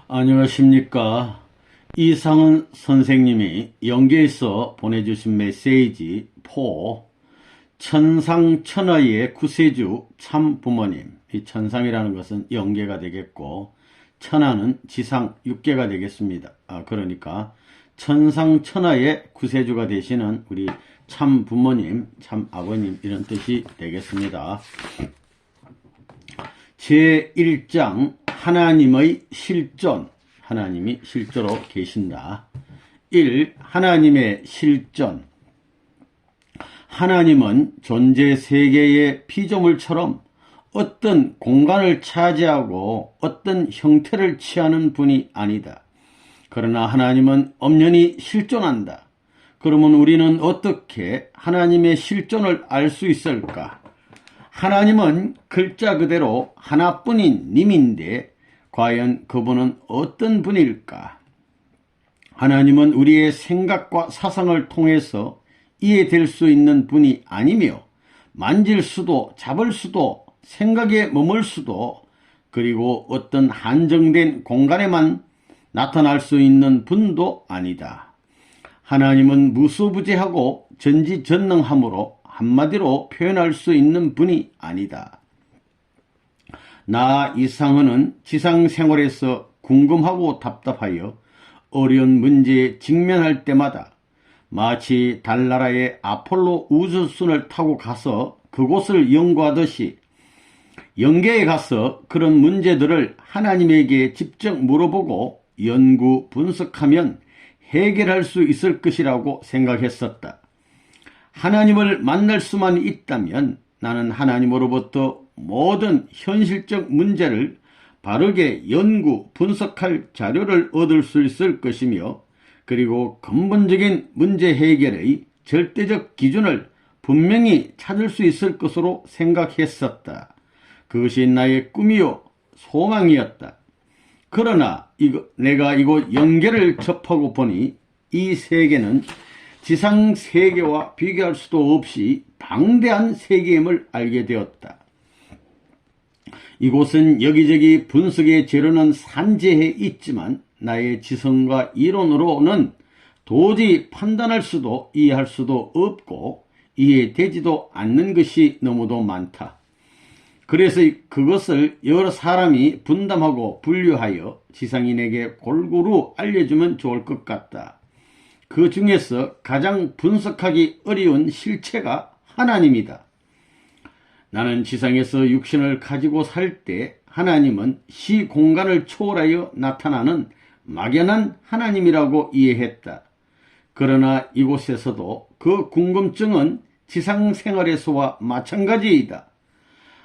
안녕하십니까. 이상은 선생님이 연계에서 보내주신 메시지 4. 천상천하의 구세주 참부모님. 이 천상이라는 것은 연계가 되겠고 천하는 지상 육계가 되겠습니다. 그러니까 천상천하의 구세주가 되시는 우리 참부모님, 참아버님 이런 뜻이 되겠습니다. 제1장 하나님의 실존. 하나님이 실제로 계신다. 1. 하나님의 실존. 하나님은 존재 세계의 피조물처럼 어떤 공간을 차지하고 어떤 형태를 취하는 분이 아니다. 그러나 하나님은 엄연히 실존한다. 그러면 우리는 어떻게 하나님의 실존을 알 수 있을까? 하나님은 글자 그대로 하나뿐인 님인데 과연 그분은 어떤 분일까? 하나님은 우리의 생각과 사상을 통해서 이해될 수 있는 분이 아니며 만질 수도 잡을 수도 생각에 머물 수도 그리고 어떤 한정된 공간에만 나타날 수 있는 분도 아니다. 하나님은 무소부재하고 전지전능하므로 한마디로 표현할 수 있는 분이 아니다. 나 이상은은 지상생활에서 궁금하고 답답하여 어려운 문제에 직면할 때마다 마치 달나라의 아폴로 우주선을 타고 가서 그곳을 연구하듯이 영계에 가서 그런 문제들을 하나님에게 직접 물어보고 연구 분석하면 해결할 수 있을 것이라고 생각했었다. 하나님을 만날 수만 있다면 나는 하나님으로부터 모든 현실적 문제를 바르게 연구, 분석할 자료를 얻을 수 있을 것이며 그리고 근본적인 문제 해결의 절대적 기준을 분명히 찾을 수 있을 것으로 생각했었다. 그것이 나의 꿈이요 소망이었다. 그러나 내가 이곳 영계를 접하고 보니 이 세계는 지상 세계와 비교할 수도 없이 방대한 세계임을 알게 되었다. 이곳은 여기저기 분석의 재료는 산재해 있지만 나의 지성과 이론으로는 도저히 판단할 수도 이해할 수도 없고 이해되지도 않는 것이 너무도 많다. 그래서 그것을 여러 사람이 분담하고 분류하여 지상인에게 골고루 알려주면 좋을 것 같다. 그 중에서 가장 분석하기 어려운 실체가 하나님이다. 나는 지상에서 육신을 가지고 살 때 하나님은 시공간을 초월하여 나타나는 막연한 하나님이라고 이해했다. 그러나 이곳에서도 그 궁금증은 지상생활에서와 마찬가지이다.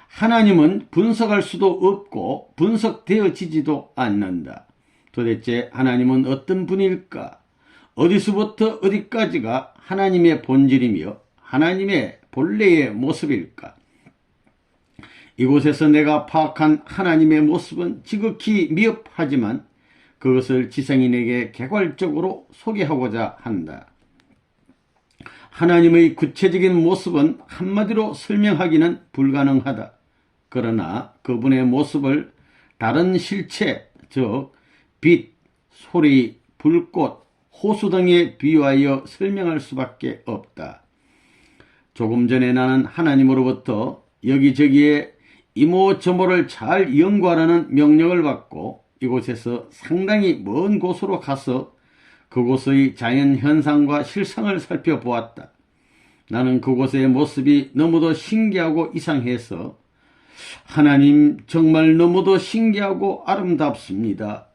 하나님은 분석할 수도 없고 분석되어지지도 않는다. 도대체 하나님은 어떤 분일까? 어디서부터 어디까지가 하나님의 본질이며 하나님의 본래의 모습일까? 이곳에서 내가 파악한 하나님의 모습은 지극히 미흡하지만 그것을 지상인에게 개괄적으로 소개하고자 한다. 하나님의 구체적인 모습은 한마디로 설명하기는 불가능하다. 그러나 그분의 모습을 다른 실체, 즉 빛, 소리, 불꽃, 호수 등에 비유하여 설명할 수밖에 없다. 조금 전에 나는 하나님으로부터 여기저기에 이모저모를 잘 연구하라는 명령을 받고 이곳에서 상당히 먼 곳으로 가서 그곳의 자연현상과 실상을 살펴보았다. 나는 그곳의 모습이 너무도 신기하고 이상해서 하나님 정말 너무도 신기하고 아름답습니다.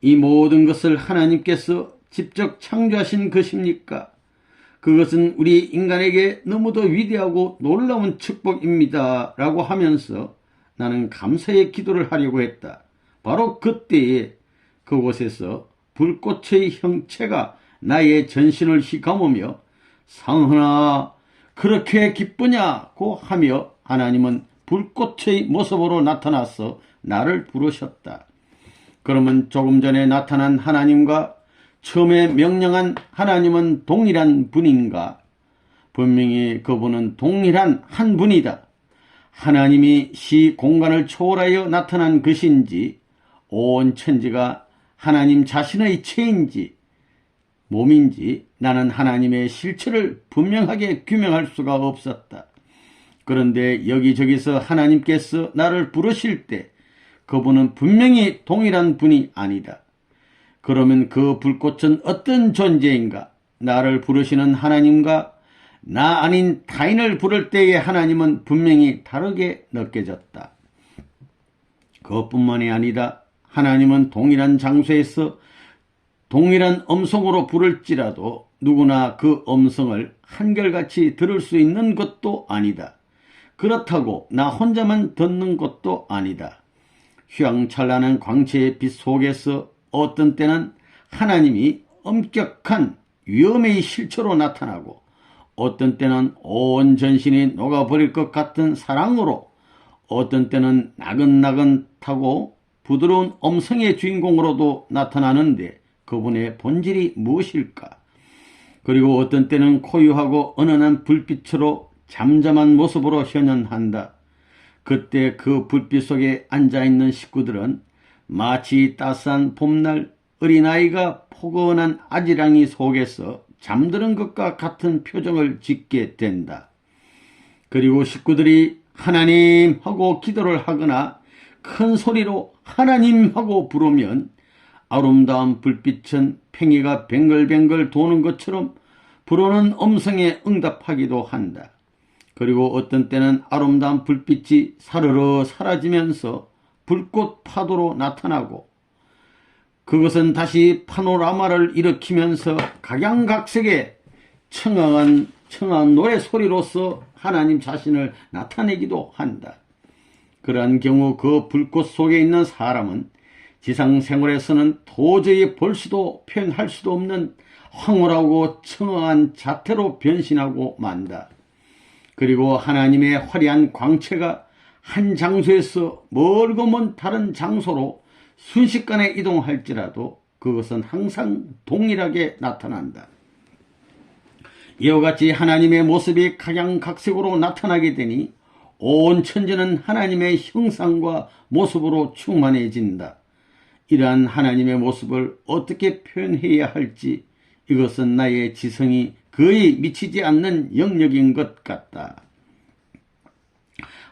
이 모든 것을 하나님께서 직접 창조하신 것입니까? 그것은 우리 인간에게 너무도 위대하고 놀라운 축복입니다. 라고 하면서 나는 감사의 기도를 하려고 했다. 바로 그때에 그곳에서 불꽃의 형체가 나의 전신을 휘감으며 상흔아 그렇게 기쁘냐고 하며 하나님은 불꽃의 모습으로 나타나서 나를 부르셨다. 그러면 조금 전에 나타난 하나님과 처음에 명령한 하나님은 동일한 분인가? 분명히 그분은 동일한 한 분이다. 하나님이 시 공간을 초월하여 나타난 것인지 온 천지가 하나님 자신의 체인지 몸인지 나는 하나님의 실체를 분명하게 규명할 수가 없었다. 그런데 여기저기서 하나님께서 나를 부르실 때 그분은 분명히 동일한 분이 아니다. 그러면 그 불꽃은 어떤 존재인가? 나를 부르시는 하나님과 나 아닌 타인을 부를 때의 하나님은 분명히 다르게 느껴졌다. 그것뿐만이 아니다. 하나님은 동일한 장소에서 동일한 음성으로 부를지라도 누구나 그 음성을 한결같이 들을 수 있는 것도 아니다. 그렇다고 나 혼자만 듣는 것도 아니다. 휘황찬란한 광채의 빛 속에서 어떤 때는 하나님이 엄격한 위험의 실체로 나타나고 어떤 때는 온 전신이 녹아버릴 것 같은 사랑으로 어떤 때는 나긋나긋하고 부드러운 음성의 주인공으로도 나타나는데 그분의 본질이 무엇일까? 그리고 어떤 때는 고요하고 은은한 불빛으로 잠잠한 모습으로 현현한다. 그때 그 불빛 속에 앉아있는 식구들은 마치 따스한 봄날 어린아이가 포근한 아지랑이 속에서 잠드는 것과 같은 표정을 짓게 된다. 그리고 식구들이 하나님 하고 기도를 하거나 큰 소리로 하나님 하고 부르면 아름다운 불빛은 팽이가 뱅글뱅글 도는 것처럼 부르는 음성에 응답하기도 한다. 그리고 어떤 때는 아름다운 불빛이 사르르 사라지면서 불꽃 파도로 나타나고 그것은 다시 파노라마를 일으키면서 각양각색의 청아한 노래 소리로서 하나님 자신을 나타내기도 한다. 그러한 경우 그 불꽃 속에 있는 사람은 지상생활에서는 도저히 볼 수도 표현할 수도 없는 황홀하고 청아한 자태로 변신하고 만다. 그리고 하나님의 화려한 광채가 한 장소에서 멀고 먼 다른 장소로 순식간에 이동할지라도 그것은 항상 동일하게 나타난다. 이와 같이 하나님의 모습이 각양각색으로 나타나게 되니 온 천지는 하나님의 형상과 모습으로 충만해진다. 이러한 하나님의 모습을 어떻게 표현해야 할지 이것은 나의 지성이 거의 미치지 않는 영역인 것 같다.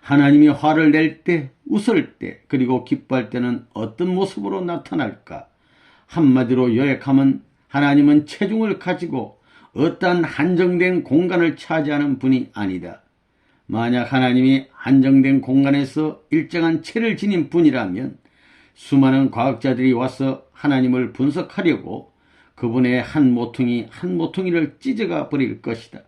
하나님이 화를 낼 때, 웃을 때, 그리고 기뻐할 때는 어떤 모습으로 나타날까? 한마디로 요약하면 하나님은 체중을 가지고 어떠한 한정된 공간을 차지하는 분이 아니다. 만약 하나님이 한정된 공간에서 일정한 체를 지닌 분이라면 수많은 과학자들이 와서 하나님을 분석하려고 그분의 한 모퉁이를 찢어가 버릴 것이다.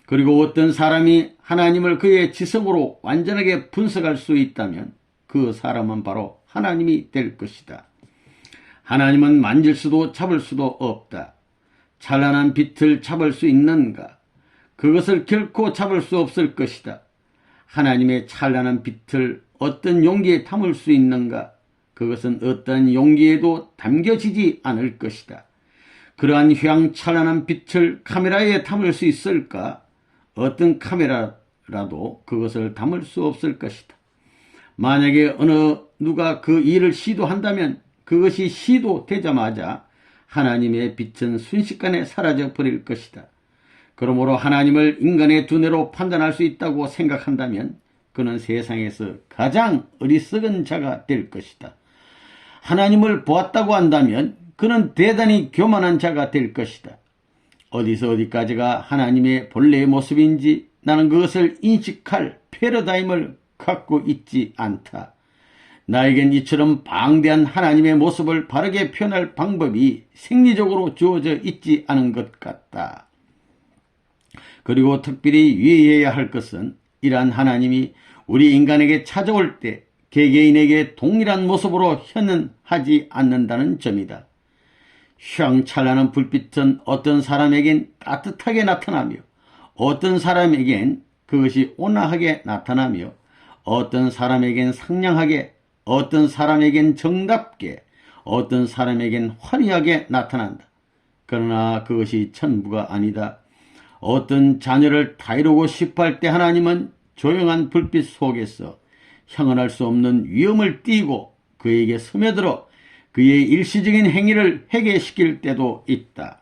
그리고 어떤 사람이 하나님을 그의 지성으로 완전하게 분석할 수 있다면 그 사람은 바로 하나님이 될 것이다. 하나님은 만질 수도 잡을 수도 없다. 찬란한 빛을 잡을 수 있는가? 그것을 결코 잡을 수 없을 것이다. 하나님의 찬란한 빛을 어떤 용기에 담을 수 있는가? 그것은 어떤 용기에도 담겨지지 않을 것이다. 그러한 휘황찬란한 빛을 카메라에 담을 수 있을까? 어떤 카메라라도 그것을 담을 수 없을 것이다. 만약에 어느 누가 그 일을 시도한다면 그것이 시도되자마자 하나님의 빛은 순식간에 사라져 버릴 것이다. 그러므로 하나님을 인간의 두뇌로 판단할 수 있다고 생각한다면 그는 세상에서 가장 어리석은 자가 될 것이다. 하나님을 보았다고 한다면 그는 대단히 교만한 자가 될 것이다. 어디서 어디까지가 하나님의 본래의 모습인지 나는 그것을 인식할 패러다임을 갖고 있지 않다. 나에겐 이처럼 방대한 하나님의 모습을 바르게 표현할 방법이 생리적으로 주어져 있지 않은 것 같다. 그리고 특별히 유의해야 할 것은 이러한 하나님이 우리 인간에게 찾아올 때 개개인에게 동일한 모습으로 현현하지 않는다는 점이다. 휘황찬란한 불빛은 어떤 사람에겐 따뜻하게 나타나며 어떤 사람에겐 그것이 온화하게 나타나며 어떤 사람에겐 상냥하게 어떤 사람에겐 정답게 어떤 사람에겐 화려하게 나타난다. 그러나 그것이 전부가 아니다. 어떤 자녀를 다이루고 싶어 할 때 하나님은 조용한 불빛 속에서 형언할 수 없는 위험을 띠고 그에게 스며들어 그의 일시적인 행위를 해결시킬 때도 있다.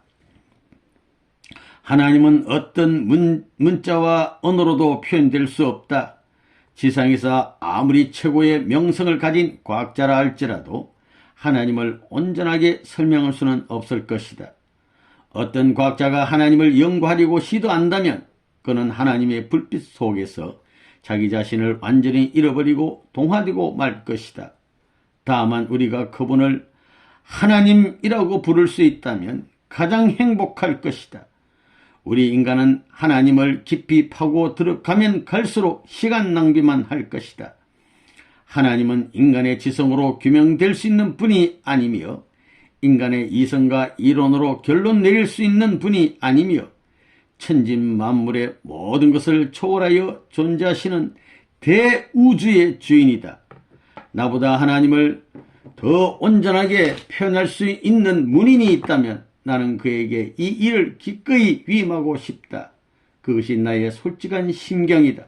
하나님은 어떤 문자와 언어로도 표현될 수 없다. 지상에서 아무리 최고의 명성을 가진 과학자라 할지라도 하나님을 온전하게 설명할 수는 없을 것이다. 어떤 과학자가 하나님을 연구하려고 시도한다면 그는 하나님의 불빛 속에서 자기 자신을 완전히 잃어버리고 동화되고 말 것이다. 다만 우리가 그분을 하나님이라고 부를 수 있다면 가장 행복할 것이다. 우리 인간은 하나님을 깊이 파고 들어가면 갈수록 시간 낭비만 할 것이다. 하나님은 인간의 지성으로 규명될 수 있는 분이 아니며 인간의 이성과 이론으로 결론 내릴 수 있는 분이 아니며 천진만물의 모든 것을 초월하여 존재하시는 대우주의 주인이다. 나보다 하나님을 더 온전하게 표현할 수 있는 문인이 있다면 나는 그에게 이 일을 기꺼이 위임하고 싶다. 그것이 나의 솔직한 심경이다.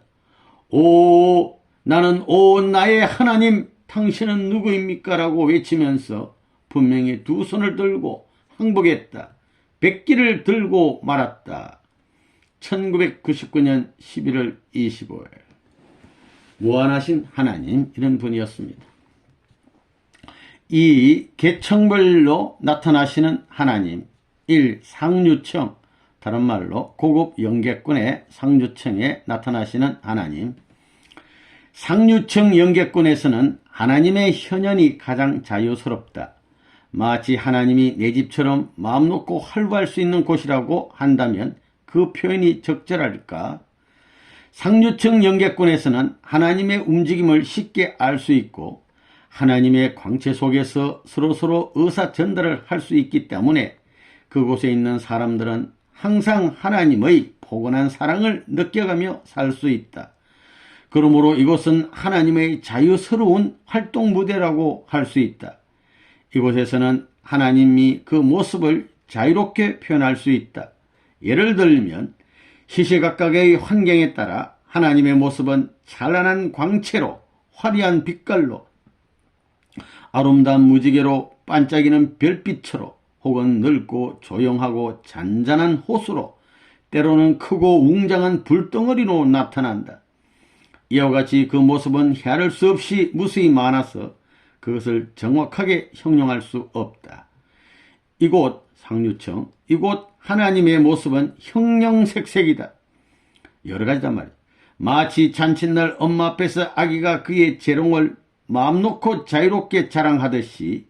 나는 나의 하나님, 당신은 누구입니까? 라고 외치면서 분명히 두 손을 들고 항복했다. 백기를 들고 말았다. 1999년 11월 25일. 무한하신 하나님, 이런 분이었습니다. 이 계층별로 나타나시는 하나님, 1. 상류층, 다른 말로 고급 영계권의 상류층에 나타나시는 하나님. 상류층 영계권에서는 하나님의 현현이 가장 자유스럽다. 마치 하나님이 내 집처럼 마음 놓고 활보할 수 있는 곳이라고 한다면 그 표현이 적절할까? 상류층 영계권에서는 하나님의 움직임을 쉽게 알 수 있고 하나님의 광채 속에서 서로서로 의사 전달을 할 수 있기 때문에 그곳에 있는 사람들은 항상 하나님의 포근한 사랑을 느껴가며 살 수 있다. 그러므로 이곳은 하나님의 자유스러운 활동 무대라고 할 수 있다. 이곳에서는 하나님이 그 모습을 자유롭게 표현할 수 있다. 예를 들면 시시각각의 환경에 따라 하나님의 모습은 찬란한 광채로, 화려한 빛깔로, 아름다운 무지개로, 반짝이는 별빛으로, 혹은 넓고 조용하고 잔잔한 호수로, 때로는 크고 웅장한 불덩어리로 나타난다. 이와 같이 그 모습은 헤아릴 수 없이 무수히 많아서 그것을 정확하게 형용할 수 없다. 이곳 상류층, 이곳 하나님의 모습은 형형색색이다. 여러 가지단 말이야. 마치 잔칫날 엄마 앞에서 아기가 그의 재롱을 마음 놓고 자유롭게 자랑하듯이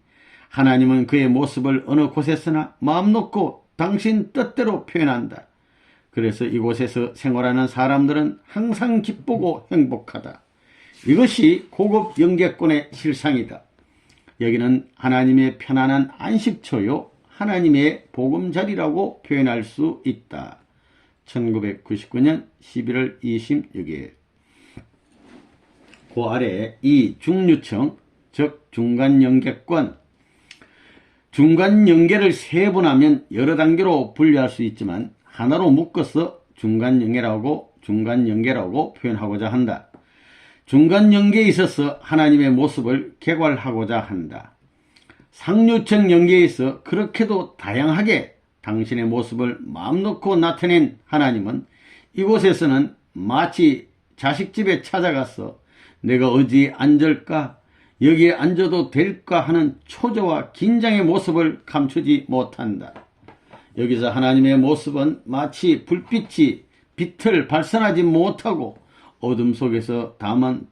하나님은 그의 모습을 어느 곳에서나 마음 놓고 당신 뜻대로 표현한다. 그래서 이곳에서 생활하는 사람들은 항상 기쁘고 행복하다. 이것이 고급 영계권의 실상이다. 여기는 하나님의 편안한 안식처요, 하나님의 보금자리라고 표현할 수 있다. 1999년 11월 26일. 그 아래 이 중류층, 즉 중간영계권, 중간영계를 세분하면 여러 단계로 분류할 수 있지만 하나로 묶어서 중간영계라고 표현하고자 한다. 중간영계에 있어서 하나님의 모습을 객관하고자 한다. 상류층 영계에서 그렇게도 다양하게 당신의 모습을 마음 놓고 나타낸 하나님은 이곳에서는 마치 자식집에 찾아가서 내가 어디 앉을까, 여기에 앉아도 될까 하는 초조와 긴장의 모습을 감추지 못한다. 여기서 하나님의 모습은 마치 불빛이 빛을 발산하지 못하고 어둠 속에서 다만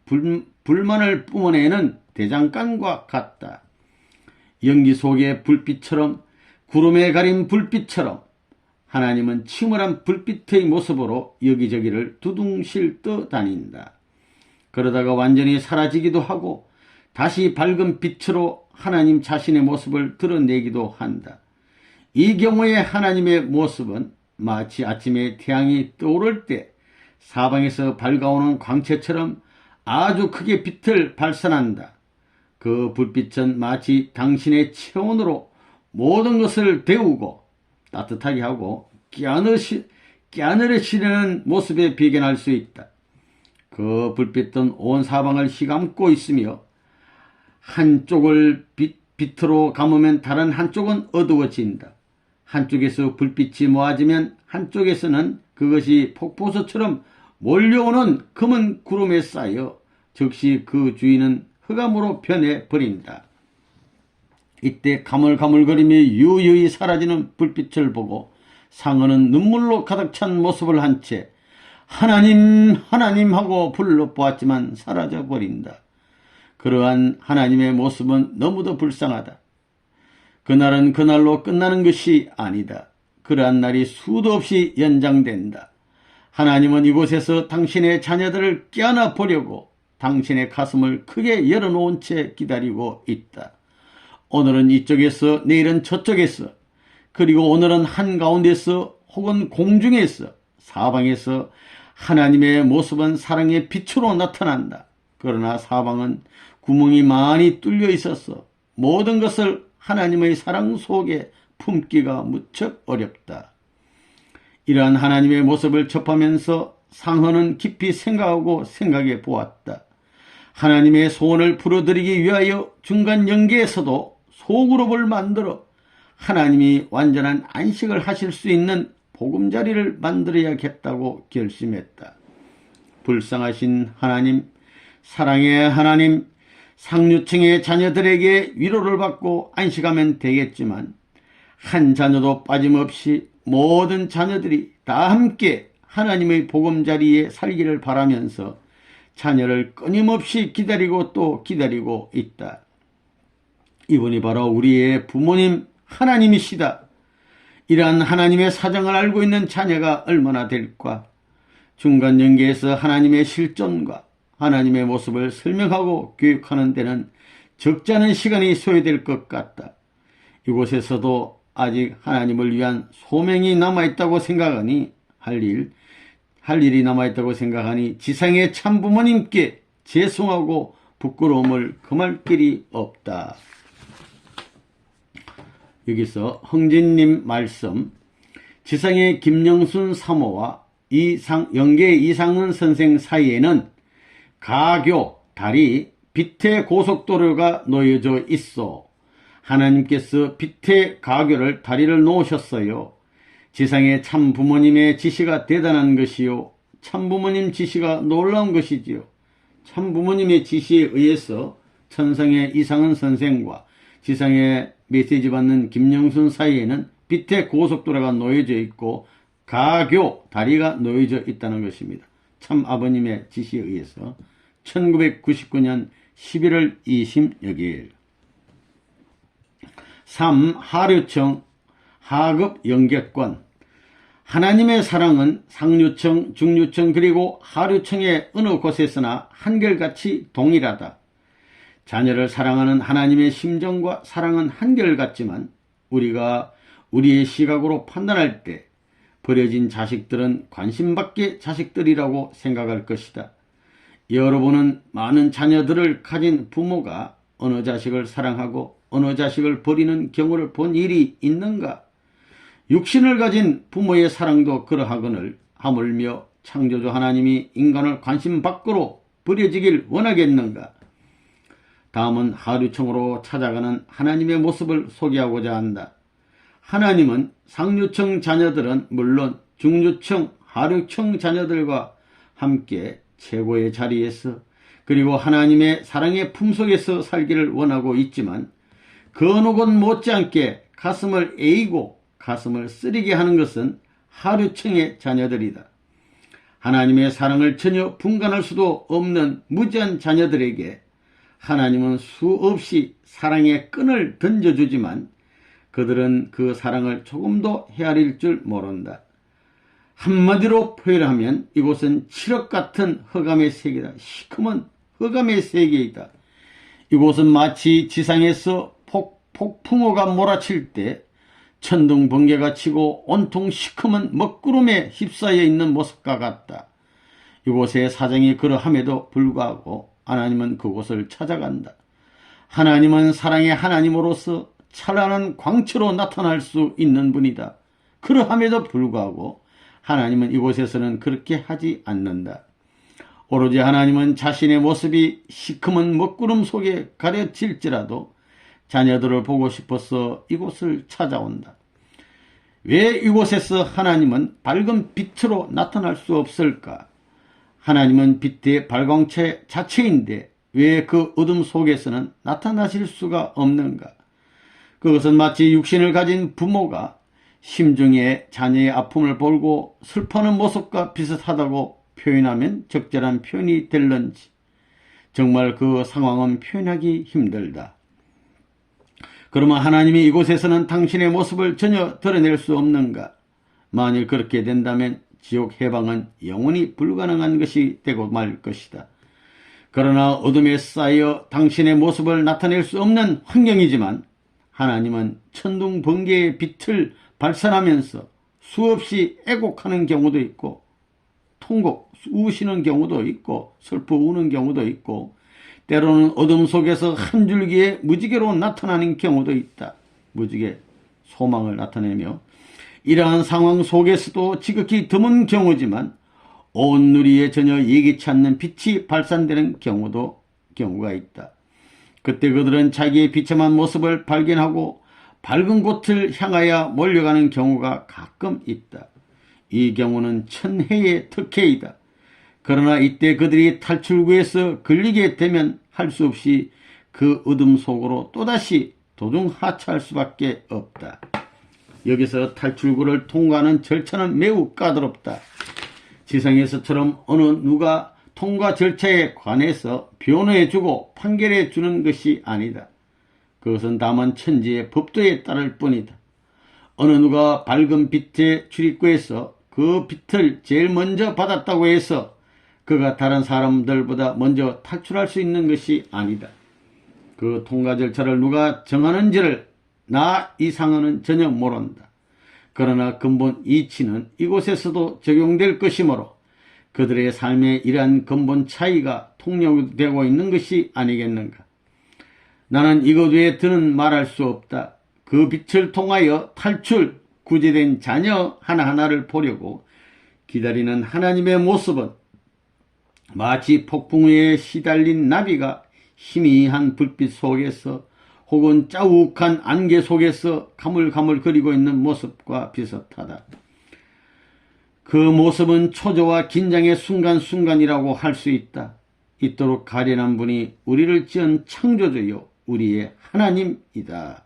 불만을 뿜어내는 대장간과 같다. 연기 속의 불빛처럼, 구름에 가린 불빛처럼 하나님은 침울한 불빛의 모습으로 여기저기를 두둥실 떠다닌다. 그러다가 완전히 사라지기도 하고 다시 밝은 빛으로 하나님 자신의 모습을 드러내기도 한다. 이 경우에 하나님의 모습은 마치 아침에 태양이 떠오를 때 사방에서 밝아오는 광채처럼 아주 크게 빛을 발산한다. 그 불빛은 마치 당신의 체온으로 모든 것을 데우고 따뜻하게 하고 깨어내시려는 모습에 비견할 수 있다. 그 불빛은 온 사방을 휘감고 있으며 한쪽을 빛으로 감으면 다른 한쪽은 어두워진다. 한쪽에서 불빛이 모아지면 한쪽에서는 그것이 폭포수처럼 몰려오는 검은 구름에 쌓여 즉시 그 주인은 흑암으로 변해버린다. 이때 가물가물거리며 유유히 사라지는 불빛을 보고 상어는 눈물로 가득 찬 모습을 한 채 하나님 하나님 하고 불러보았지만 사라져버린다. 그러한 하나님의 모습은 너무도 불쌍하다. 그날은 그날로 끝나는 것이 아니다. 그러한 날이 수도 없이 연장된다. 하나님은 이곳에서 당신의 자녀들을 껴안아 보려고 당신의 가슴을 크게 열어놓은 채 기다리고 있다. 오늘은 이쪽에서, 내일은 저쪽에서, 그리고 오늘은 한가운데서 혹은 공중에서, 사방에서 하나님의 모습은 사랑의 빛으로 나타난다. 그러나 사방은 구멍이 많이 뚫려 있어서 모든 것을 하나님의 사랑 속에 품기가 무척 어렵다. 이러한 하나님의 모습을 접하면서 상어는 깊이 생각하고 생각해 보았다. 하나님의 소원을 풀어드리기 위하여 중간 연계에서도 소그룹을 만들어 하나님이 완전한 안식을 하실 수 있는 보금자리를 만들어야겠다고 결심했다. 불쌍하신 하나님, 사랑의 하나님, 상류층의 자녀들에게 위로를 받고 안식하면 되겠지만 한 자녀도 빠짐없이 모든 자녀들이 다 함께 하나님의 보금자리에 살기를 바라면서 자녀를 끊임없이 기다리고 또 기다리고 있다. 이분이 바로 우리의 부모님 하나님이시다. 이러한 하나님의 사정을 알고 있는 자녀가 얼마나 될까? 중간 연계에서 하나님의 실존과 하나님의 모습을 설명하고 교육하는 데는 적지 않은 시간이 소요될 것 같다. 이곳에서도 아직 하나님을 위한 소명이 남아있다고 생각하니 할 일이 남아있다고 생각하니 지상의 참부모님께 죄송하고 부끄러움을 금할 길이 없다. 여기서 흥진님 말씀, 지상의 김영순 사모와 영계 이상은 선생 사이에는 가교, 다리, 빛의 고속도로가 놓여져 있어. 하나님께서 빛의 가교를 다리를 놓으셨어요. 지상의 참부모님의 지시가 대단한 것이요, 참부모님 지시가 놀라운 것이지요. 참부모님의 지시에 의해서 천상의 이상은 선생과 지상의 메시지 받는 김영순 사이에는 빛의 고속도로가 놓여져 있고 가교, 다리가 놓여져 있다는 것입니다. 참 아버님의 지시에 의해서 1999년 11월 20여일 3. 하류청 하급 연계권. 하나님의 사랑은 상류청, 중류청 그리고 하류청의 어느 곳에서나 한결같이 동일하다. 자녀를 사랑하는 하나님의 심정과 사랑은 한결같지만 우리가 우리의 시각으로 판단할 때 버려진 자식들은 관심밖의 자식들이라고 생각할 것이다. 여러분은 많은 자녀들을 가진 부모가 어느 자식을 사랑하고 어느 자식을 버리는 경우를 본 일이 있는가? 육신을 가진 부모의 사랑도 그러하거늘 하물며 창조주 하나님이 인간을 관심 밖으로 버려지길 원하겠는가? 다음은 하류청으로 찾아가는 하나님의 모습을 소개하고자 한다. 하나님은 상류청 자녀들은 물론 중류청, 하류청 자녀들과 함께 최고의 자리에서 그리고 하나님의 사랑의 품속에서 살기를 원하고 있지만 그 어느 곳 못지않게 가슴을 에이고 가슴을 쓰리게 하는 것은 하류청의 자녀들이다. 하나님의 사랑을 전혀 분간할 수도 없는 무지한 자녀들에게 하나님은 수없이 사랑의 끈을 던져주지만 그들은 그 사랑을 조금도 헤아릴 줄 모른다. 한마디로 표현하면 이곳은 칠흑 같은 흑암의 세계다. 시커먼 흑암의 세계이다. 이곳은 마치 지상에서 폭풍우가 몰아칠 때 천둥 번개가 치고 온통 시커먼 먹구름에 휩싸여 있는 모습과 같다. 이곳의 사정이 그러함에도 불구하고 하나님은 그곳을 찾아간다. 하나님은 사랑의 하나님으로서 찬란한 광채로 나타날 수 있는 분이다. 그러함에도 불구하고 하나님은 이곳에서는 그렇게 하지 않는다. 오로지 하나님은 자신의 모습이 시커먼 먹구름 속에 가려질지라도 자녀들을 보고 싶어서 이곳을 찾아온다. 왜 이곳에서 하나님은 밝은 빛으로 나타날 수 없을까? 하나님은 빛의 발광체 자체인데 왜 그 어둠 속에서는 나타나실 수가 없는가? 그것은 마치 육신을 가진 부모가 심중에 자녀의 아픔을 볼고 슬퍼하는 모습과 비슷하다고 표현하면 적절한 표현이 될런지, 정말 그 상황은 표현하기 힘들다. 그러면 하나님이 이곳에서는 당신의 모습을 전혀 드러낼 수 없는가? 만일 그렇게 된다면 지옥 해방은 영원히 불가능한 것이 되고 말 것이다. 그러나 어둠에 쌓여 당신의 모습을 나타낼 수 없는 환경이지만 하나님은 천둥 번개의 빛을 발산하면서 수없이 애곡하는 경우도 있고 통곡 우시는 경우도 있고 슬퍼 우는 경우도 있고 때로는 어둠 속에서 한 줄기의 무지개로 나타나는 경우도 있다. 무지개 소망을 나타내며 이러한 상황 속에서도 지극히 드문 경우지만 온 누리에 전혀 예기치 않는 빛이 발산되는 경우가 있다. 그때 그들은 자기의 비참한 모습을 발견하고 밝은 곳을 향하여 몰려가는 경우가 가끔 있다. 이 경우는 천혜의 특혜이다. 그러나 이때 그들이 탈출구에서 걸리게 되면 할 수 없이 그 어둠 속으로 또다시 도중하차할 수밖에 없다. 여기서 탈출구를 통과하는 절차는 매우 까다롭다. 지상에서처럼 어느 누가 통과 절차에 관해서 변호해주고 판결해주는 것이 아니다. 그것은 다만 천지의 법도에 따를 뿐이다. 어느 누가 밝은 빛의 출입구에서 그 빛을 제일 먼저 받았다고 해서 그가 다른 사람들보다 먼저 탈출할 수 있는 것이 아니다. 그 통과 절차를 누가 정하는지를 나 이상은 전혀 모른다. 그러나 근본 이치는 이곳에서도 적용될 것이므로 그들의 삶의 이러한 근본 차이가 통용되고 있는 것이 아니겠는가. 나는 이것 외에 더는 말할 수 없다. 그 빛을 통하여 탈출, 구제된 자녀 하나하나를 보려고 기다리는 하나님의 모습은 마치 폭풍우에 시달린 나비가 희미한 불빛 속에서 혹은 짜욱한 안개 속에서 가물가물거리고 있는 모습과 비슷하다. 그 모습은 초조와 긴장의 순간순간이라고 할 수 있다. 이토록 가련한 분이 우리를 지은 창조주요 우리의 하나님이다.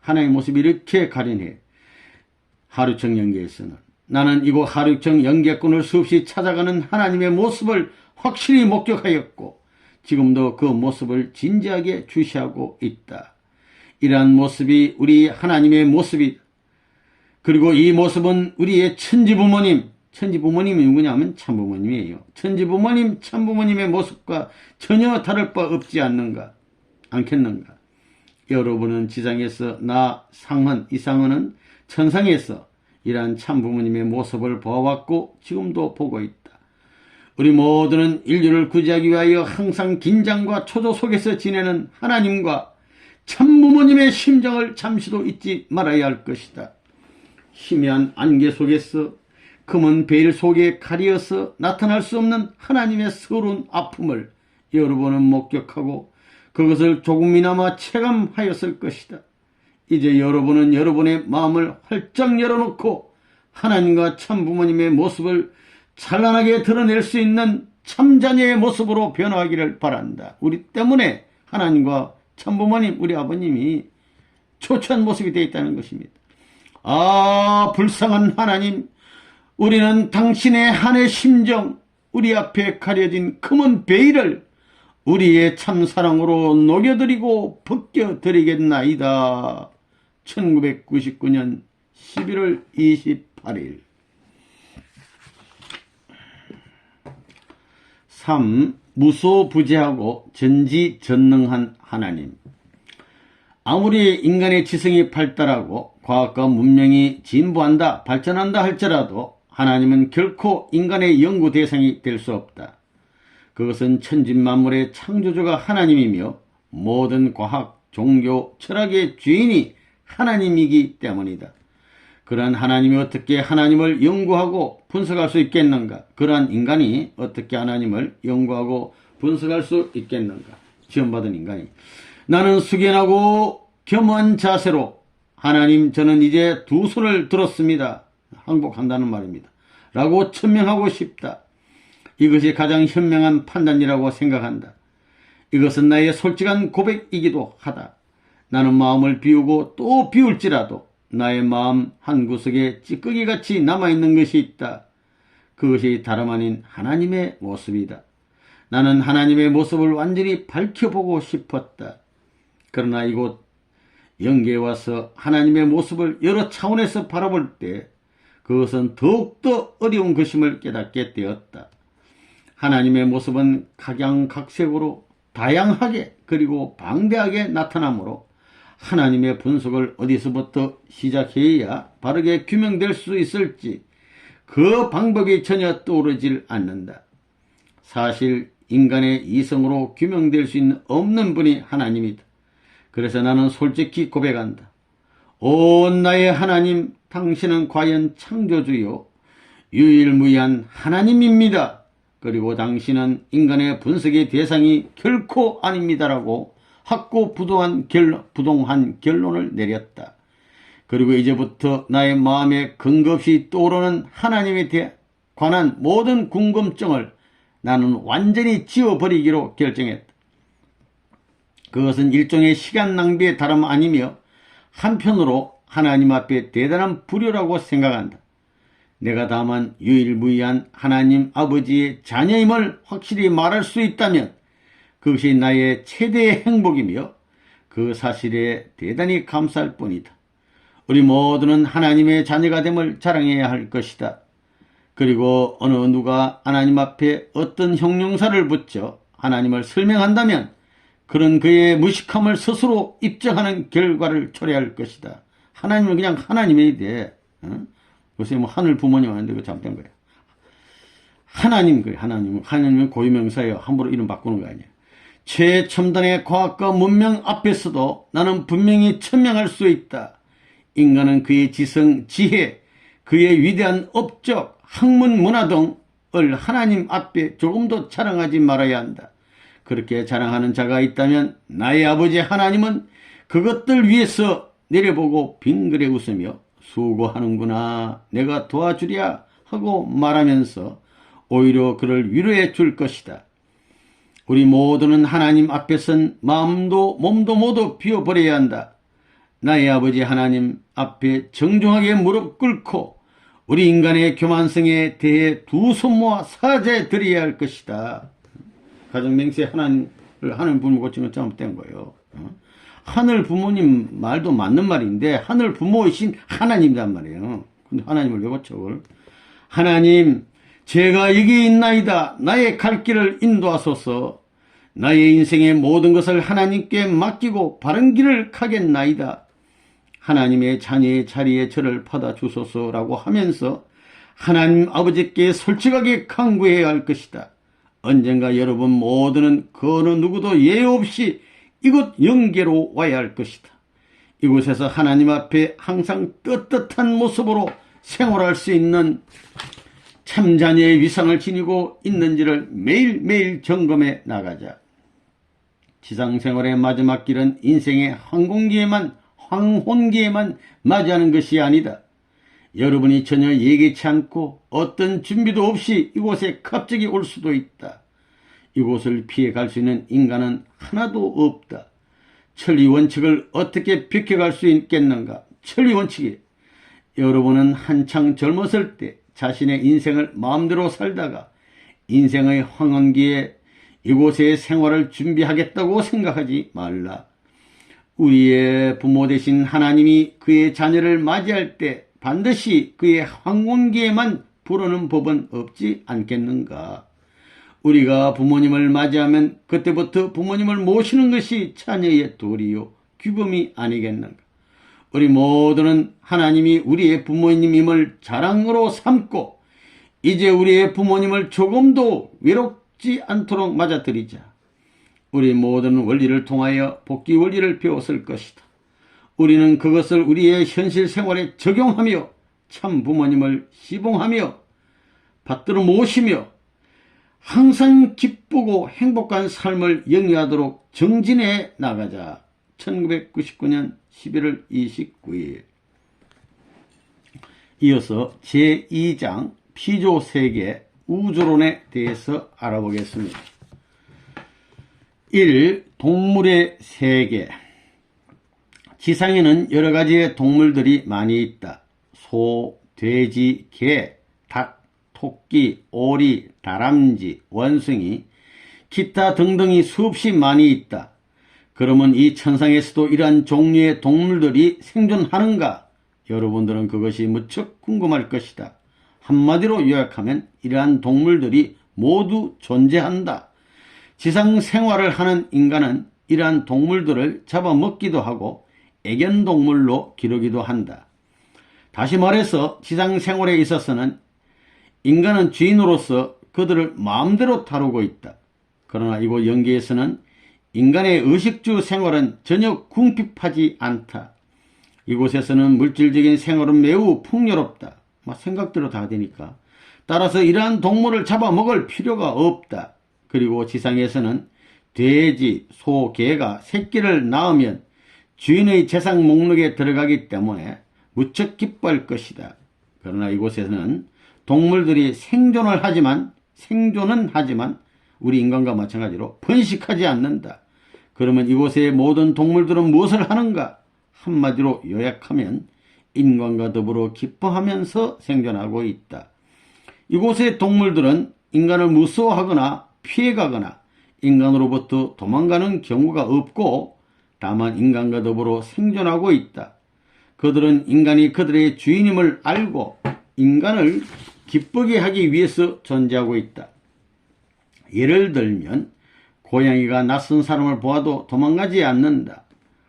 하나님의 모습이 이렇게 가련해. 하루청 연계에서는 나는 이곳 하루청 연계권을 수없이 찾아가는 하나님의 모습을 확실히 목격하였고 지금도 그 모습을 진지하게 주시하고 있다. 이러한 모습이 우리 하나님의 모습이다. 그리고 이 모습은 우리의 천지부모님, 천지부모님이 누구냐면 참부모님이에요. 천지부모님, 참부모님의 모습과 전혀 다를 바 없지 않겠는가. 여러분은 지상에서 나 상헌, 이상헌은 천상에서 이러한 참부모님의 모습을 보아왔고 지금도 보고 있다. 우리 모두는 인류를 구제하기 위하여 항상 긴장과 초조 속에서 지내는 하나님과 참부모님의 심정을 잠시도 잊지 말아야 할 것이다. 희미한 안개 속에서 검은 베일 속에 가리어서 나타날 수 없는 하나님의 서러운 아픔을 여러분은 목격하고 그것을 조금이나마 체감하였을 것이다. 이제 여러분은 여러분의 마음을 활짝 열어놓고 하나님과 참부모님의 모습을 찬란하게 드러낼 수 있는 참자녀의 모습으로 변화하기를 바란다. 우리 때문에 하나님과 참부모님, 우리 아버님이 초췌한 모습이 되어 있다는 것입니다. 아, 불쌍한 하나님, 우리는 당신의 한의 심정, 우리 앞에 가려진 검은 베일을 우리의 참사랑으로 녹여드리고 벗겨드리겠나이다. 1999년 11월 28일 3. 무소부재하고 전지전능한 하나님. 아무리 인간의 지성이 발달하고 과학과 문명이 진보한다, 발전한다 할지라도 하나님은 결코 인간의 연구 대상이 될 수 없다. 그것은 천진만물의 창조주가 하나님이며 모든 과학, 종교, 철학의 주인이 하나님이기 때문이다. 그러한 하나님이 어떻게 하나님을 연구하고 분석할 수 있겠는가? 그러한 인간이 어떻게 하나님을 연구하고 분석할 수 있겠는가? 지원받은 인간이. 나는 숙연하고 겸허한 자세로 하나님 저는 이제 두 손을 들었습니다. 항복한다는 말입니다. 라고 천명하고 싶다. 이것이 가장 현명한 판단이라고 생각한다. 이것은 나의 솔직한 고백이기도 하다. 나는 마음을 비우고 또 비울지라도 나의 마음 한구석에 찌꺼기같이 남아있는 것이 있다. 그것이 다름 아닌 하나님의 모습이다. 나는 하나님의 모습을 완전히 밝혀보고 싶었다. 그러나 이곳 영계에 와서 하나님의 모습을 여러 차원에서 바라볼 때 그것은 더욱더 어려운 것임을 깨닫게 되었다. 하나님의 모습은 각양각색으로 다양하게 그리고 방대하게 나타나므로 하나님의 분석을 어디서부터 시작해야 바르게 규명될 수 있을지 그 방법이 전혀 떠오르질 않는다. 사실 인간의 이성으로 규명될 수 없는 분이 하나님이다. 그래서 나는 솔직히 고백한다. 오 나의 하나님, 당신은 과연 창조주요 유일무이한 하나님입니다. 그리고 당신은 인간의 분석의 대상이 결코 아닙니다라고 확고부동한 결론을 내렸다. 그리고 이제부터 나의 마음에 근거 없이 떠오르는 하나님에 관한 모든 궁금증을 나는 완전히 지워버리기로 결정했다. 그것은 일종의 시간 낭비의 다름 아니며 한편으로 하나님 앞에 대단한 불효라고 생각한다. 내가 다만 유일무이한 하나님 아버지의 자녀임을 확실히 말할 수 있다면 그것이 나의 최대의 행복이며 그 사실에 대단히 감사할 뿐이다. 우리 모두는 하나님의 자녀가 됨을 자랑해야 할 것이다. 그리고 어느 누가 하나님 앞에 어떤 형용사를 붙여 하나님을 설명한다면 그런 그의 무식함을 스스로 입증하는 결과를 초래할 것이다. 하나님은 그냥 하나님이 돼. 요새 뭐 하늘 부모님 하는데 그거 잘못된 거야. 하나님 그래. 하나님은 고유명사예요. 함부로 이름 바꾸는 거 아니야. 최첨단의 과학과 문명 앞에서도 나는 분명히 천명할 수 있다. 인간은 그의 지성, 지혜, 그의 위대한 업적, 학문, 문화 등을 하나님 앞에 조금도 자랑하지 말아야 한다. 그렇게 자랑하는 자가 있다면 나의 아버지 하나님은 그것들 위해서 내려보고 빙그레 웃으며 수고하는구나, 내가 도와주랴 하고 말하면서 오히려 그를 위로해 줄 것이다. 우리 모두는 하나님 앞에선 마음도 몸도 모두 비워버려야 한다. 나의 아버지 하나님 앞에 정중하게 무릎 꿇고 우리 인간의 교만성에 대해 두 손 모아 사죄 드려야 할 것이다. 가정맹세 하나님 부모 고치는 건 잘못된 거예요. 하늘 부모님 말도 맞는 말인데 하늘 부모이신 하나님이란 말이에요. 근데 하나님을 왜 고쳐? 하나님, 제가 여기 있나이다. 나의 갈 길을 인도하소서. 나의 인생의 모든 것을 하나님께 맡기고 바른 길을 가겠나이다. 하나님의 자녀의 자리에 저를 받아주소서라고 하면서 하나님 아버지께 솔직하게 간구해야 할 것이다. 언젠가 여러분 모두는 그 어느 누구도 예외 없이 이곳 영계로 와야 할 것이다. 이곳에서 하나님 앞에 항상 떳떳한 모습으로 생활할 수 있는 참자녀의 위상을 지니고 있는지를 매일매일 점검해 나가자. 지상생활의 마지막 길은 인생의 황혼기에만 맞이하는 것이 아니다. 여러분이 전혀 예기치 않고 어떤 준비도 없이 이곳에 갑자기 올 수도 있다. 이곳을 피해 갈 수 있는 인간은 하나도 없다. 천리 원칙을 어떻게 비켜갈 수 있겠는가? 천리 원칙이 여러분은 한창 젊었을 때 자신의 인생을 마음대로 살다가 인생의 황혼기에 이곳의 생활을 준비하겠다고 생각하지 말라. 우리의 부모 되신 하나님이 그의 자녀를 맞이할 때 반드시 그의 황혼기에만 부르는 법은 없지 않겠는가? 우리가 부모님을 맞이하면 그때부터 부모님을 모시는 것이 자녀의 도리요 규범이 아니겠는가? 우리 모두는 하나님이 우리의 부모님임을 자랑으로 삼고 이제 우리의 부모님을 조금도 외롭지 않도록 맞아들이자. 우리 모두는 원리를 통하여 복귀 원리를 배웠을 것이다. 우리는 그것을 우리의 현실 생활에 적용하며 참 부모님을 시봉하며 받들어 모시며 항상 기쁘고 행복한 삶을 영위하도록 정진해 나가자. 1999년 11월 29일. 이어서 제2장 피조세계 우주론에 대해서 알아보겠습니다. 1. 동물의 세계. 지상에는 여러 가지의 동물들이 많이 있다. 소, 돼지, 개, 닭, 토끼, 오리, 다람쥐, 원숭이, 기타 등등이 수없이 많이 있다. 그러면 이 천상에서도 이러한 종류의 동물들이 생존하는가? 여러분들은 그것이 무척 궁금할 것이다. 한마디로 요약하면 이러한 동물들이 모두 존재한다. 지상 생활을 하는 인간은 이러한 동물들을 잡아먹기도 하고 애견동물로 기르기도 한다. 다시 말해서 지상 생활에 있어서는 인간은 주인으로서 그들을 마음대로 다루고 있다. 그러나 이곳 영계에서는 인간의 의식주 생활은 전혀 궁핍하지 않다. 이곳에서는 물질적인 생활은 매우 풍요롭다. 생각대로 다 되니까. 따라서 이러한 동물을 잡아먹을 필요가 없다. 그리고 지상에서는 돼지, 소, 개가 새끼를 낳으면 주인의 재산 목록에 들어가기 때문에 무척 기뻐할 것이다. 그러나 이곳에서는 동물들이 생존은 하지만 우리 인간과 마찬가지로 번식하지 않는다. 그러면 이곳의 모든 동물들은 무엇을 하는가? 한마디로 요약하면 인간과 더불어 기뻐하면서 생존하고 있다. 이곳의 동물들은 인간을 무서워하거나 피해가거나 인간으로부터 도망가는 경우가 없고 다만 인간과 더불어 생존하고 있다. 그들은 인간이 그들의 주인임을 알고 인간을 기쁘게 하기 위해서 존재하고 있다. 예를 들면 고양이가 낯선 사람을 보아도 도망가지 않는다.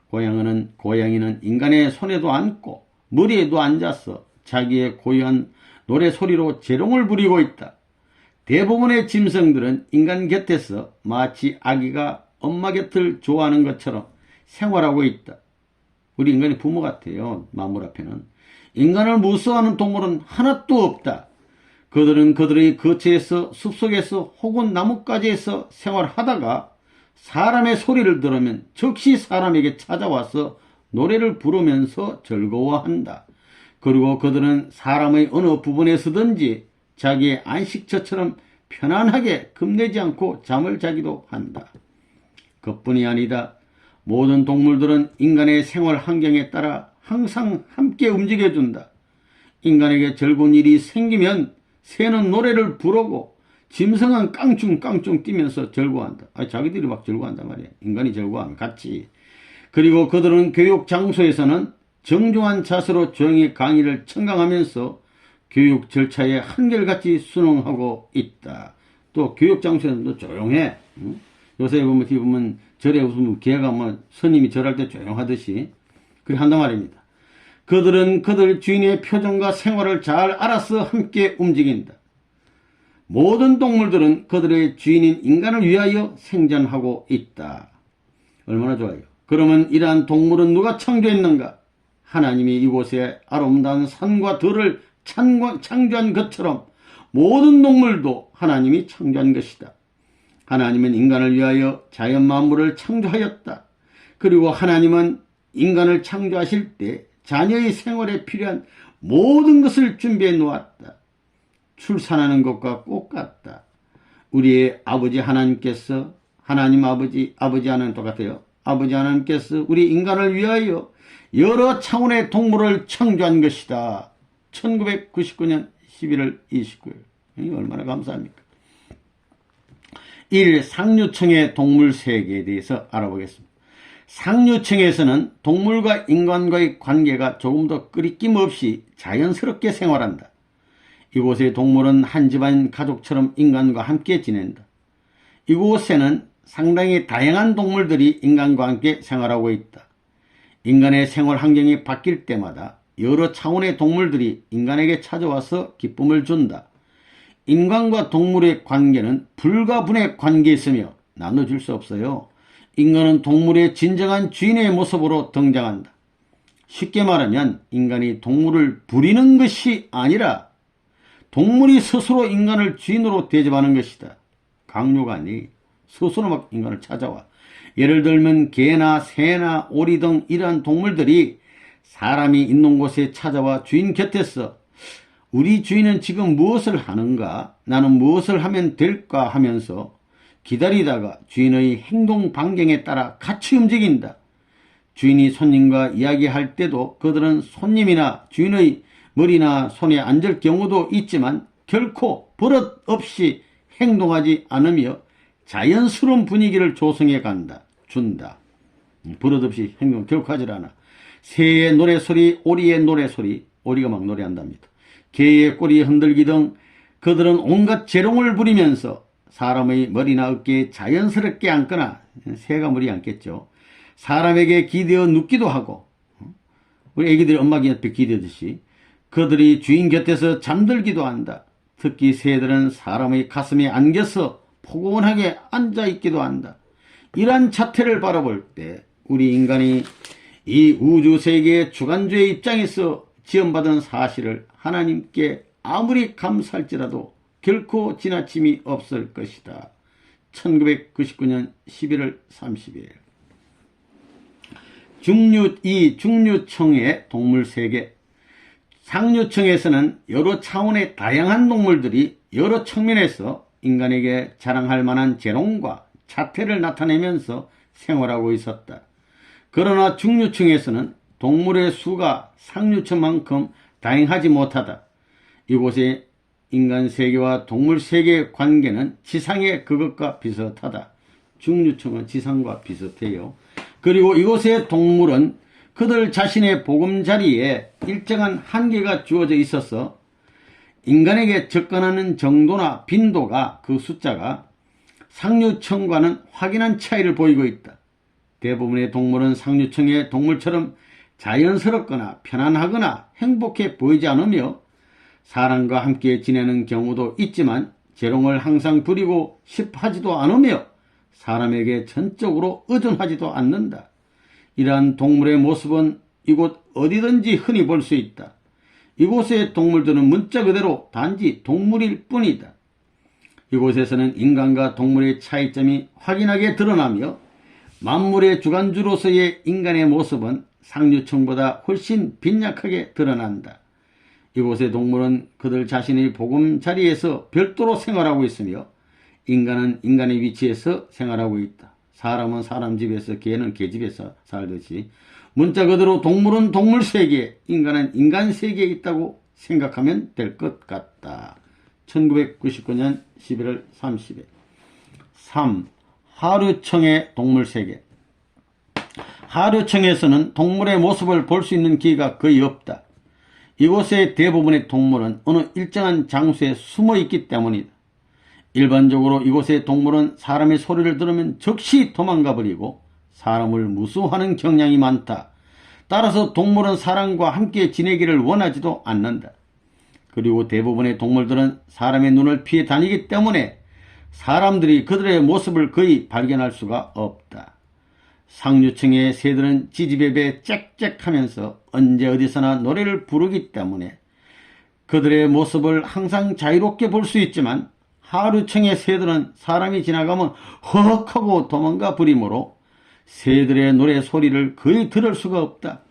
고양이는 인간의 손에도 앉고 머리에도 앉아서 자기의 고유한 노래소리로 재롱을 부리고 있다. 대부분의 짐승들은 인간 곁에서 마치 아기가 엄마 곁을 좋아하는 것처럼 생활하고 있다. 우리 인간이 부모 같아요. 만물 앞에는. 인간을 무서워하는 동물은 하나도 없다. 그들은 그들의 거처에서 숲속에서 혹은 나뭇가지에서 생활하다가 사람의 소리를 들으면 즉시 사람에게 찾아와서 노래를 부르면서 즐거워한다. 그리고 그들은 사람의 어느 부분에서든지 자기의 안식처처럼 편안하게 겁내지 않고 잠을 자기도 한다. 그뿐이 아니다. 모든 동물들은 인간의 생활 환경에 따라 항상 함께 움직여준다. 인간에게 즐거운 일이 생기면 새는 노래를 부르고 짐승은 깡충깡충 뛰면서 즐거워한다. 자기들이 막 즐거워한단 말이야. 인간이 즐거워하면 같이. 그리고 그들은 교육 장소에서는 정중한 자세로 조용히 강의를 청강하면서 교육 절차에 한결같이 순응하고 있다. 또 교육 장소에서도 조용해. 요새 보면 절에 무슨 기회가 스님이 절할 때 조용하듯이 그렇게 한단 말입니다. 그들은 그들 주인의 표정과 생활을 잘 알아서 함께 움직인다. 모든 동물들은 그들의 주인인 인간을 위하여 생존하고 있다. 얼마나 좋아요. 그러면 이러한 동물은 누가 창조했는가? 하나님이 이곳에 아름다운 산과 들을 창조한 것처럼 모든 동물도 하나님이 창조한 것이다. 하나님은 인간을 위하여 자연 만물을 창조하였다. 그리고 하나님은 인간을 창조하실 때 자녀의 생활에 필요한 모든 것을 준비해 놓았다. 출산하는 것과 똑같다. 우리의 아버지 하나님께서 하나님 아버지 하나님 똑같아요. 아버지 하나님께서 우리 인간을 위하여 여러 차원의 동물을 창조한 것이다. 1999년 11월 29일. 이게 얼마나 감사합니까? 1. 상류층의 동물 세계에 대해서 알아보겠습니다. 상류층에서는 동물과 인간과의 관계가 조금 더 끓이낌 없이 자연스럽게 생활한다. 이곳의 동물은 한 집안 가족처럼 인간과 함께 지낸다. 이곳에는 상당히 다양한 동물들이 인간과 함께 생활하고 있다. 인간의 생활 환경이 바뀔 때마다 여러 차원의 동물들이 인간에게 찾아와서 기쁨을 준다. 인간과 동물의 관계는 불가분의 관계이으며 나눠줄 수 없어요. 인간은 동물의 진정한 주인의 모습으로 등장한다. 쉽게 말하면 인간이 동물을 부리는 것이 아니라 동물이 스스로 인간을 주인으로 대접하는 것이다. 강요가니 스스로 막 인간을 찾아와. 예를 들면 개나 새나 오리 등 이러한 동물들이 사람이 있는 곳에 찾아와 주인 곁에서 우리 주인은 지금 무엇을 하는가? 나는 무엇을 하면 될까? 하면서 기다리다가 주인의 행동 반경에 따라 같이 움직인다. 주인이 손님과 이야기할 때도 그들은 손님이나 주인의 머리나 손에 앉을 경우도 있지만 결코 버릇 없이 행동하지 않으며 자연스러운 분위기를 조성해 준다. 버릇 없이 행동 결코 하질 않아. 새의 노래소리, 오리의 노래소리, 오리가 막 노래한답니다. 개의 꼬리 흔들기 등 그들은 온갖 재롱을 부리면서 사람의 머리나 어깨에 자연스럽게 앉거나, 새가 머리에 앉겠죠. 사람에게 기대어 눕기도 하고, 우리 애기들이 엄마 옆에 기대듯이 그들이 주인 곁에서 잠들기도 한다. 특히 새들은 사람의 가슴에 안겨서 포근하게 앉아있기도 한다. 이러한 자태를 바라볼 때 우리 인간이 이 우주세계의 주관주의 입장에서 지원받은 사실을 하나님께 아무리 감사할지라도 결코 지나침이 없을 것이다. 1999년 11월 30일 중류청의 동물세계. 상류청에서는 여러 차원의 다양한 동물들이 여러 측면에서 인간에게 자랑할 만한 재롱과 자태를 나타내면서 생활하고 있었다. 그러나 중류층에서는 동물의 수가 상류층만큼 다양하지 못하다. 이곳의 인간 세계와 동물 세계의 관계는 지상의 그것과 비슷하다. 중류층은 지상과 비슷해요. 그리고 이곳의 동물은 그들 자신의 보금자리에 일정한 한계가 주어져 있어서 인간에게 접근하는 정도나 빈도가 그 숫자가 상류층과는 확연한 차이를 보이고 있다. 대부분의 동물은 상류층의 동물처럼 자연스럽거나 편안하거나 행복해 보이지 않으며 사람과 함께 지내는 경우도 있지만 재롱을 항상 부리고 싶어하지도 않으며 사람에게 전적으로 의존하지도 않는다. 이러한 동물의 모습은 이곳 어디든지 흔히 볼 수 있다. 이곳의 동물들은 문자 그대로 단지 동물일 뿐이다. 이곳에서는 인간과 동물의 차이점이 확연하게 드러나며 만물의 주관주로서의 인간의 모습은 상류층보다 훨씬 빈약하게 드러난다. 이곳의 동물은 그들 자신의 보금자리에서 별도로 생활하고 있으며 인간은 인간의 위치에서 생활하고 있다. 사람은 사람 집에서 개는 개 집에서 살듯이 문자 그대로 동물은 동물 세계, 인간은 인간 세계에 있다고 생각하면 될 것 같다. 1999년 11월 30일 3. 하류청의 동물세계. 하류청에서는 동물의 모습을 볼 수 있는 기회가 거의 없다. 이곳의 대부분의 동물은 어느 일정한 장소에 숨어 있기 때문이다. 일반적으로 이곳의 동물은 사람의 소리를 들으면 즉시 도망가 버리고 사람을 무서워하는 경향이 많다. 따라서 동물은 사람과 함께 지내기를 원하지도 않는다. 그리고 대부분의 동물들은 사람의 눈을 피해 다니기 때문에 사람들이 그들의 모습을 거의 발견할 수가 없다. 상류층의 새들은 지지배배 짹짹하면서 언제 어디서나 노래를 부르기 때문에 그들의 모습을 항상 자유롭게 볼 수 있지만 하류층의 새들은 사람이 지나가면 허헉하고 도망가 버리므로 새들의 노래 소리를 거의 들을 수가 없다.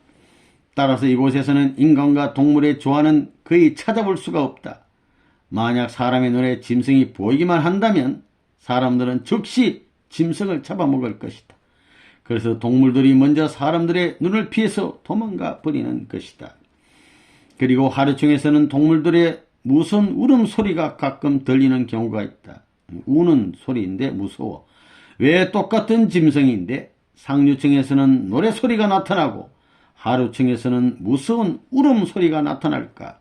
따라서 이곳에서는 인간과 동물의 조화는 거의 찾아볼 수가 없다. 만약 사람의 눈에 짐승이 보이기만 한다면 사람들은 즉시 짐승을 잡아먹을 것이다. 그래서 동물들이 먼저 사람들의 눈을 피해서 도망가 버리는 것이다. 그리고 하류층에서는 동물들의 무서운 울음소리가 가끔 들리는 경우가 있다. 우는 소리인데 무서워. 왜 똑같은 짐승인데 상류층에서는 노래소리가 나타나고 하류층에서는 무서운 울음소리가 나타날까?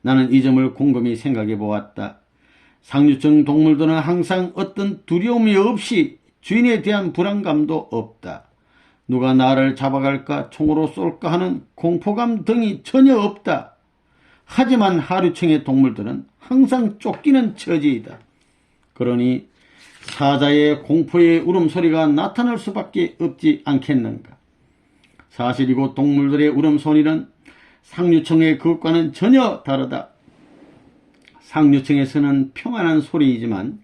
나는 이 점을 곰곰이 생각해 보았다. 상류층 동물들은 항상 어떤 두려움이 없이 주인에 대한 불안감도 없다. 누가 나를 잡아갈까 총으로 쏠까 하는 공포감 등이 전혀 없다. 하지만 하류층의 동물들은 항상 쫓기는 처지이다. 그러니 사자의 공포의 울음소리가 나타날 수밖에 없지 않겠는가. 사실 이곳 동물들의 울음소리는 상류층의 그것과는 전혀 다르다. 상류층에서는 평안한 소리이지만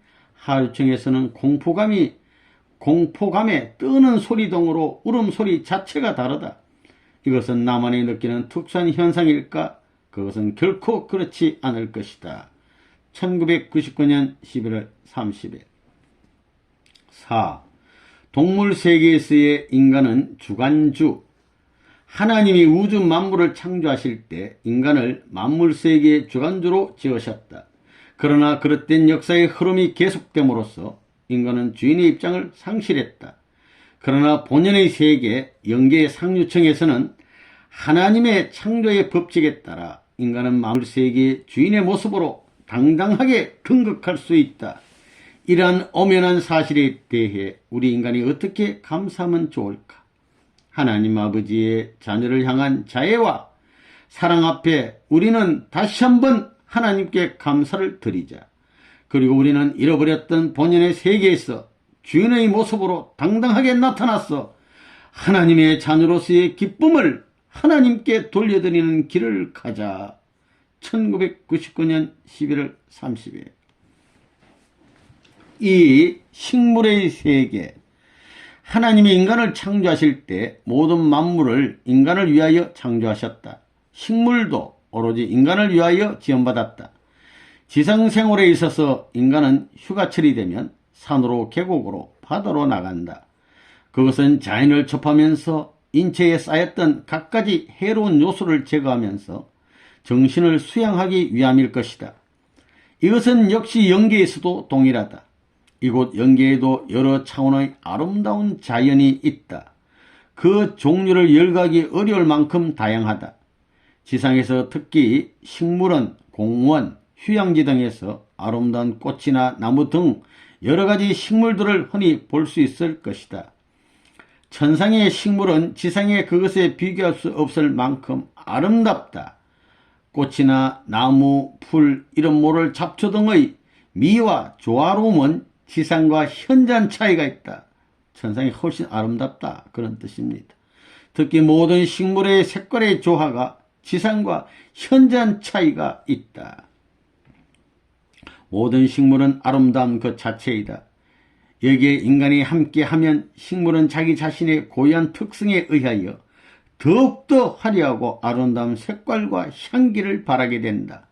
하류층에서는 공포감에 뜨는 소리 등으로 울음소리 자체가 다르다. 이것은 나만이 느끼는 특수한 현상일까? 그것은 결코 그렇지 않을 것이다. 1999년 11월 30일. 4. 동물 세계에서의 인간은 주관주. 하나님이 우주 만물을 창조하실 때 인간을 만물 세계의 주관주로 지으셨다. 그러나 그릇된 역사의 흐름이 계속됨으로써 인간은 주인의 입장을 상실했다. 그러나 본연의 세계, 영계의 상류층에서는 하나님의 창조의 법칙에 따라 인간은 만물 세계의 주인의 모습으로 당당하게 등극할 수 있다. 이러한 엄연한 사실에 대해 우리 인간이 어떻게 감사하면 좋을까? 하나님 아버지의 자녀를 향한 자애와 사랑 앞에 우리는 다시 한번 하나님께 감사를 드리자. 그리고 우리는 잃어버렸던 본연의 세계에서 주인의 모습으로 당당하게 나타나서 하나님의 자녀로서의 기쁨을 하나님께 돌려드리는 길을 가자. 1999년 11월 30일. 이 식물의 세계. 하나님이 인간을 창조하실 때 모든 만물을 인간을 위하여 창조하셨다. 식물도 오로지 인간을 위하여 지원받았다. 지상생활에 있어서 인간은 휴가철이 되면 산으로 계곡으로 바다로 나간다. 그것은 자연을 접하면서 인체에 쌓였던 갖가지 해로운 요소를 제거하면서 정신을 수양하기 위함일 것이다. 이것은 역시 영계에서도 동일하다. 이곳 영계에도 여러 차원의 아름다운 자연이 있다. 그 종류를 열거하기 어려울 만큼 다양하다. 지상에서 특히 식물원, 공원, 휴양지 등에서 아름다운 꽃이나 나무 등 여러가지 식물들을 흔히 볼 수 있을 것이다. 천상의 식물은 지상에 그것에 비교할 수 없을 만큼 아름답다. 꽃이나 나무, 풀, 이런 모를 잡초 등의 미와 조화로움은 지상과 현저한 차이가 있다. 천상이 훨씬 아름답다. 그런 뜻입니다. 특히 모든 식물의 색깔의 조화가 지상과 현저한 차이가 있다. 모든 식물은 아름다운 것 자체이다. 여기에 인간이 함께하면 식물은 자기 자신의 고유한 특성에 의하여 더욱더 화려하고 아름다운 색깔과 향기를 발하게 된다.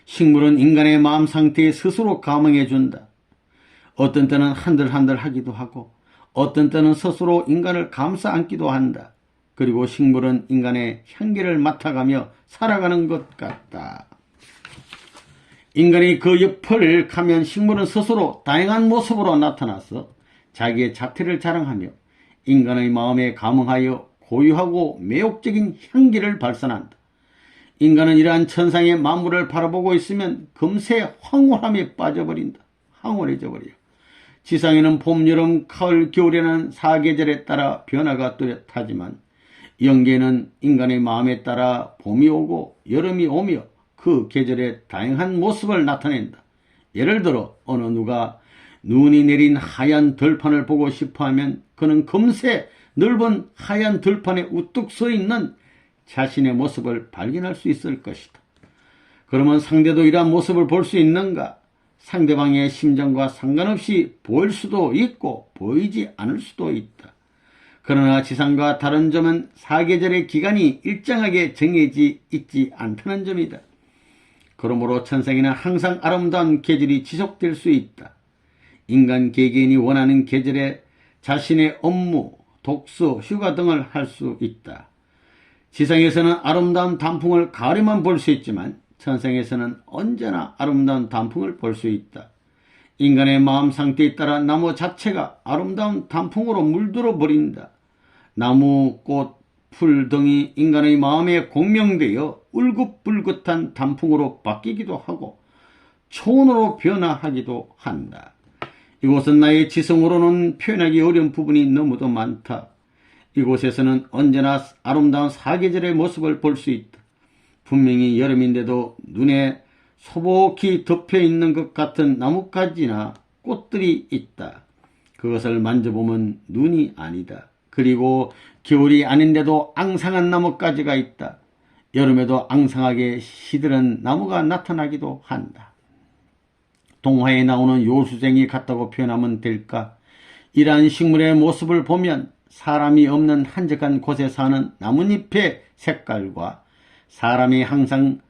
식물은 인간의 마음 상태에 스스로 감흥해준다. 어떤 때는 한들한들 하기도 하고 어떤 때는 스스로 인간을 감싸 안기도 한다. 그리고 식물은 인간의 향기를 맡아가며 살아가는 것 같다. 인간이 그 옆을 가면 식물은 스스로 다양한 모습으로 나타나서 자기의 자태를 자랑하며 인간의 마음에 감흥하여 고유하고 매혹적인 향기를 발산한다. 인간은 이러한 천상의 만물을 바라보고 있으면 금세 황홀함에 빠져버린다. 황홀해져 버려. 지상에는 봄, 여름, 가을, 겨울에는 사계절에 따라 변화가 뚜렷하지만 영계에는 인간의 마음에 따라 봄이 오고 여름이 오며 그 계절의 다양한 모습을 나타낸다. 예를 들어 어느 누가 눈이 내린 하얀 들판을 보고 싶어하면 그는 금세 넓은 하얀 들판에 우뚝 서 있는 자신의 모습을 발견할 수 있을 것이다. 그러면 상대도 이러한 모습을 볼 수 있는가? 상대방의 심정과 상관없이 보일 수도 있고 보이지 않을 수도 있다. 그러나 지상과 다른 점은 사계절의 기간이 일정하게 정해져 있지 않다는 점이다. 그러므로 천상에는 항상 아름다운 계절이 지속될 수 있다. 인간 개개인이 원하는 계절에 자신의 업무, 독서, 휴가 등을 할 수 있다. 지상에서는 아름다운 단풍을 가을에만 볼 수 있지만 천상에서는 언제나 아름다운 단풍을 볼 수 있다. 인간의 마음 상태에 따라 나무 자체가 아름다운 단풍으로 물들어 버린다. 나무, 꽃, 풀 등이 인간의 마음에 공명되어 울긋불긋한 단풍으로 바뀌기도 하고 초원으로 변화하기도 한다. 이곳은 나의 지성으로는 표현하기 어려운 부분이 너무도 많다. 이곳에서는 언제나 아름다운 사계절의 모습을 볼 수 있다. 분명히 여름인데도 눈에 소복히 덮여있는 것 같은 나뭇가지나 꽃들이 있다. 그것을 만져보면 눈이 아니다. 그리고 겨울이 아닌데도 앙상한 나뭇가지가 있다. 여름에도 앙상하게 시들은 나무가 나타나기도 한다. 동화에 나오는 요수쟁이 같다고 표현하면 될까? 이러한 식물의 모습을 보면 사람이 없는 한적한 곳에 사는 나뭇잎의 색깔과 사람이 항상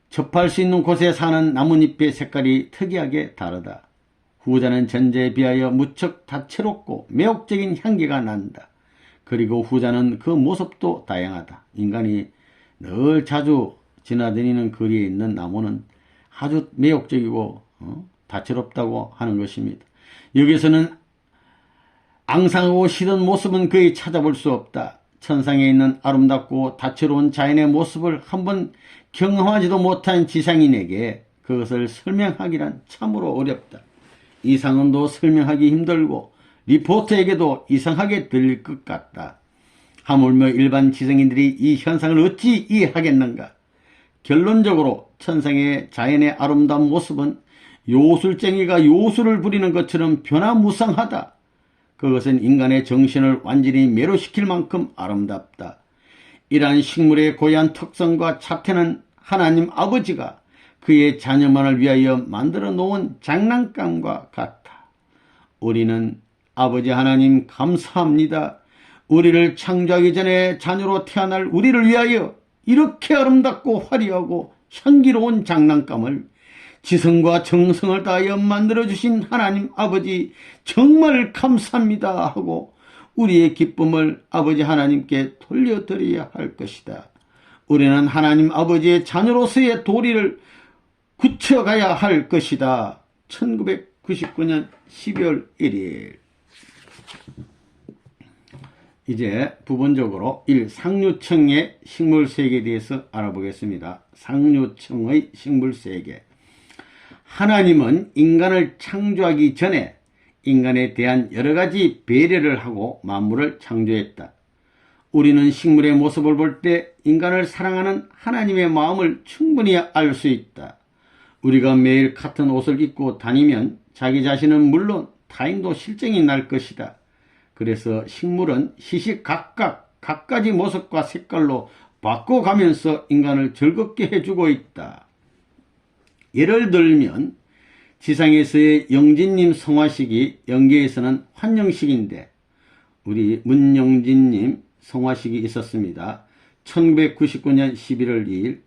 접할 수 있는 곳에 사는 나뭇잎의 색깔이 특이하게 다르다. 후자는 전제에 비하여 무척 다채롭고 매혹적인 향기가 난다. 그리고 후자는 그 모습도 다양하다. 인간이 늘 자주 지나다니는 거리에 있는 나무는 아주 매혹적이고 다채롭다고 하는 것입니다. 여기서는 앙상하고 시든 모습은 거의 찾아볼 수 없다. 천상에 있는 아름답고 다채로운 자연의 모습을 한번 경험하지도 못한 지상인에게 그것을 설명하기란 참으로 어렵다. 이상은도 설명하기 힘들고 리포터에게도 이상하게 들릴 것 같다. 하물며 일반 지성인들이 이 현상을 어찌 이해하겠는가? 결론적으로 천상의 자연의 아름다운 모습은 요술쟁이가 요술을 부리는 것처럼 변화무쌍하다. 그것은 인간의 정신을 완전히 매료시킬 만큼 아름답다. 이러한 식물의 고유한 특성과 착태는 하나님 아버지가 그의 자녀만을 위하여 만들어 놓은 장난감과 같다. 우리는 아버지 하나님 감사합니다. 우리를 창조하기 전에 자녀로 태어날 우리를 위하여 이렇게 아름답고 화려하고 향기로운 장난감을 지성과 정성을 다하여 만들어주신 하나님 아버지 정말 감사합니다 하고 우리의 기쁨을 아버지 하나님께 돌려드려야 할 것이다. 우리는 하나님 아버지의 자녀로서의 도리를 굳혀가야 할 것이다. 1999년 12월 1일. 이제 부분적으로 1. 상류층의 식물세계에 대해서 알아보겠습니다. 상류층의 식물세계. 하나님은 인간을 창조하기 전에 인간에 대한 여러 가지 배려를 하고 만물을 창조했다. 우리는 식물의 모습을 볼 때 인간을 사랑하는 하나님의 마음을 충분히 알 수 있다. 우리가 매일 같은 옷을 입고 다니면 자기 자신은 물론 타인도 실증이 날 것이다. 그래서 식물은 시시각각 갖가지 모습과 색깔로 바꿔가면서 인간을 즐겁게 해주고 있다. 예를 들면 지상에서의 영진님 성화식이 영계에서는 환영식인데 우리 문영진님 성화식이 있었습니다. 1999년 11월 2일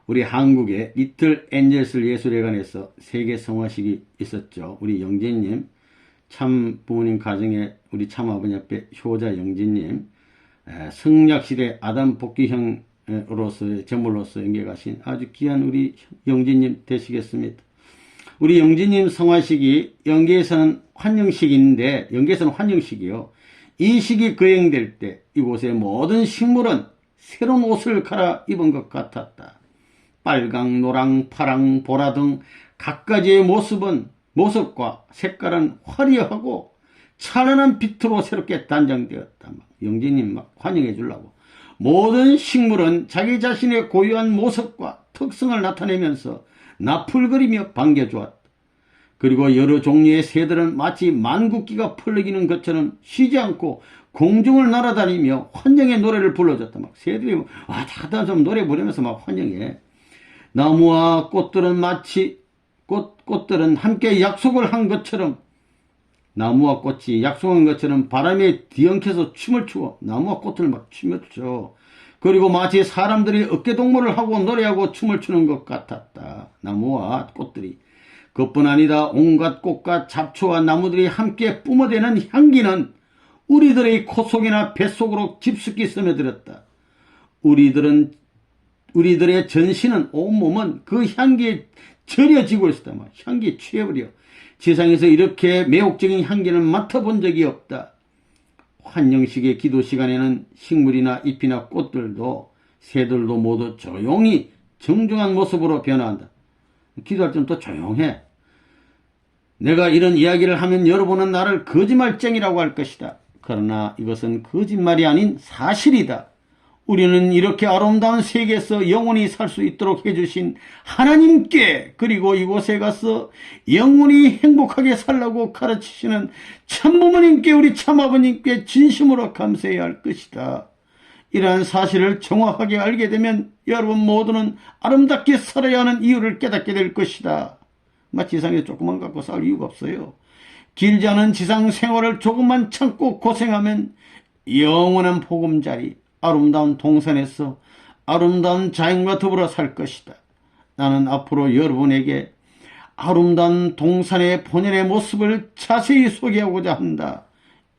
우리 한국의 리틀 엔젤스 예술회관에서 세계 성화식이 있었죠. 우리 영진님 참 부모님 가정에 우리 참아버지 앞에 효자 영진님 성약시대 아담 복귀형으로서의 제물로서 연계 가신 아주 귀한 우리 영진님 되시겠습니다. 우리 영진님 성화식이 영계에서는 환영식인데 영계에서는 환영식이요. 이 시기 거행될 때 이곳의 모든 식물은 새로운 옷을 갈아입은 것 같았다. 빨강, 노랑, 파랑, 보라 등 각가지의 모습과 색깔은 화려하고 찬란한 빛으로 새롭게 단장되었다. 영진님 막 환영해 주려고. 모든 식물은 자기 자신의 고유한 모습과 특성을 나타내면서 나풀거리며 반겨주었다. 그리고 여러 종류의 새들은 마치 만국기가 펄럭이는 것처럼 쉬지 않고 공중을 날아다니며 환영의 노래를 불러줬다. 막 새들이 다들 좀 노래 부르면서 막 환영해. 나무와 꽃들은 마치 꽃들은 함께 약속을 한 것처럼 나무와 꽃이 약속한 것처럼 바람에 뒤엉켜서 춤을 추고 나무와 꽃을 막 춤을 춰. 그리고 마치 사람들이 어깨동무를 하고 노래하고 춤을 추는 것 같았다. 나무와 꽃들이. 그뿐 아니다. 온갖 꽃과 잡초와 나무들이 함께 뿜어대는 향기는 우리들의 콧속이나 뱃속으로 깊숙이 스며들었다. 우리들의 전신은 온몸은 그 향기에 절여지고 있었다. 향기에 취해버려. 세상에서 이렇게 매혹적인 향기를 맡아본 적이 없다. 환영식의 기도 시간에는 식물이나 잎이나 꽃들도 새들도 모두 조용히 정중한 모습으로 변화한다. 기도할 때는 또 조용해. 내가 이런 이야기를 하면 여러분은 나를 거짓말쟁이라고 할 것이다. 그러나 이것은 거짓말이 아닌 사실이다. 우리는 이렇게 아름다운 세계에서 영원히 살 수 있도록 해주신 하나님께 그리고 이곳에 가서 영원히 행복하게 살라고 가르치시는 참부모님께 우리 참아버님께 진심으로 감사해야 할 것이다. 이러한 사실을 정확하게 알게 되면 여러분 모두는 아름답게 살아야 하는 이유를 깨닫게 될 것이다. 지상에서 조금만 갖고 싸울 이유가 없어요. 길지 않은 지상 생활을 조금만 참고 고생하면 영원한 보금자리, 아름다운 동산에서 아름다운 자연과 더불어 살 것이다. 나는 앞으로 여러분에게 아름다운 동산의 본연의 모습을 자세히 소개하고자 한다.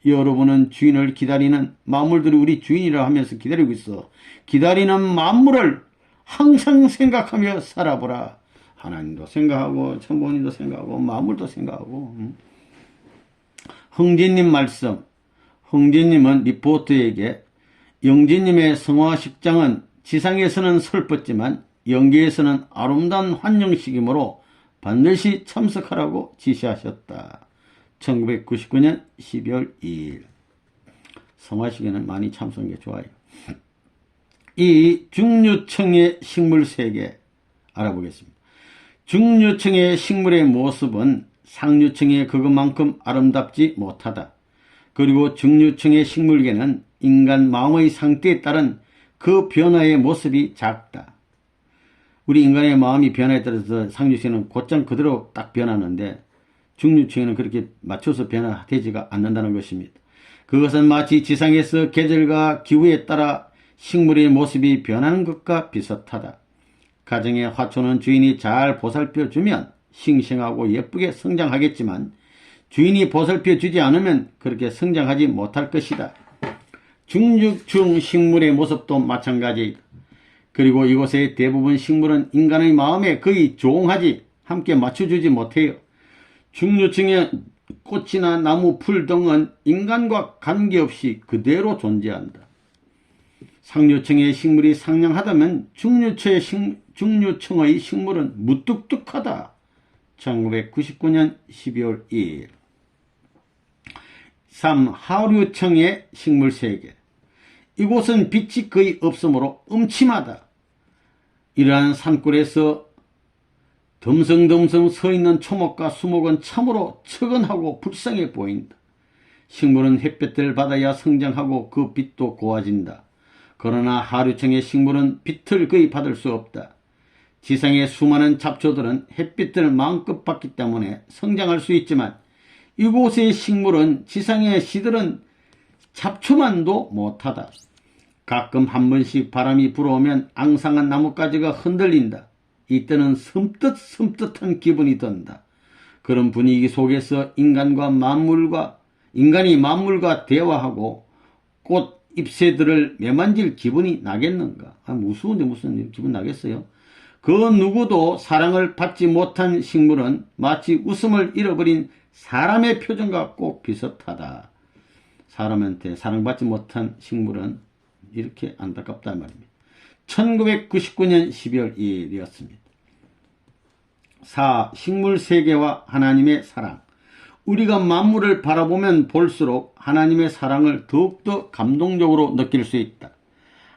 여러분은 주인을 기다리는 만물들이 우리 주인이라 하면서 기다리고 있어. 기다리는 만물을 항상 생각하며 살아보라. 하나님도 생각하고 천부모님도 생각하고 만물도 생각하고. 흥진님 말씀. 흥진님은 리포트에게 영진님의 성화식장은 지상에서는 슬펐지만 영계에서는 아름다운 환영식이므로 반드시 참석하라고 지시하셨다. 1999년 12월 2일. 성화식에는 많이 참석한 게 좋아요. 이 중류층의 식물세계 알아보겠습니다. 중류층의 식물의 모습은 상류층의 그것만큼 아름답지 못하다. 그리고 중류층의 식물계는 인간 마음의 상태에 따른 그 변화의 모습이 작다. 우리 인간의 마음이 변화에 따라서 상류층은 곧장 그대로 딱 변하는데 중류층에는 그렇게 맞춰서 변화되지가 않는다는 것입니다. 그것은 마치 지상에서 계절과 기후에 따라 식물의 모습이 변하는 것과 비슷하다. 가정의 화초는 주인이 잘 보살펴주면 싱싱하고 예쁘게 성장하겠지만 주인이 보살펴주지 않으면 그렇게 성장하지 못할 것이다. 중류층 식물의 모습도 마찬가지이다. 그리고 이곳의 대부분 식물은 인간의 마음에 거의 조응하지 함께 맞춰주지 못해요. 중류층의 꽃이나 나무, 풀 등은 인간과 관계없이 그대로 존재한다. 상류층의 식물이 상냥하다면 중류층의 식물은 무뚝뚝하다. 1999년 12월 2일. 3. 하류층의 식물세계. 이곳은 빛이 거의 없으므로 음침하다. 이러한 산골에서 덤성덤성 서 있는 초목과 수목은 참으로 처근하고 불쌍해 보인다. 식물은 햇볕을 받아야 성장하고 그 빛도 고와진다. 그러나 하류층의 식물은 빛을 거의 받을 수 없다. 지상의 수많은 잡초들은 햇빛을 마음껏 받기 때문에 성장할 수 있지만 이곳의 식물은 지상의 씨들은 잡초만도 못하다. 가끔 한 번씩 바람이 불어오면 앙상한 나뭇가지가 흔들린다. 이때는 섬뜩섬뜩한 기분이 든다. 그런 분위기 속에서 인간이 만물과 대화하고 꽃 잎새들을 매만질 기분이 나겠는가? 무서운데 무슨 기분 나겠어요? 그 누구도 사랑을 받지 못한 식물은 마치 웃음을 잃어버린 사람의 표정과 꼭 비슷하다. 사람한테 사랑받지 못한 식물은 이렇게 안타깝다 말입니다. 1999년 12월 2일이었습니다. 4. 식물세계와 하나님의 사랑. 우리가 만물을 바라보면 볼수록 하나님의 사랑을 더욱더 감동적으로 느낄 수 있다.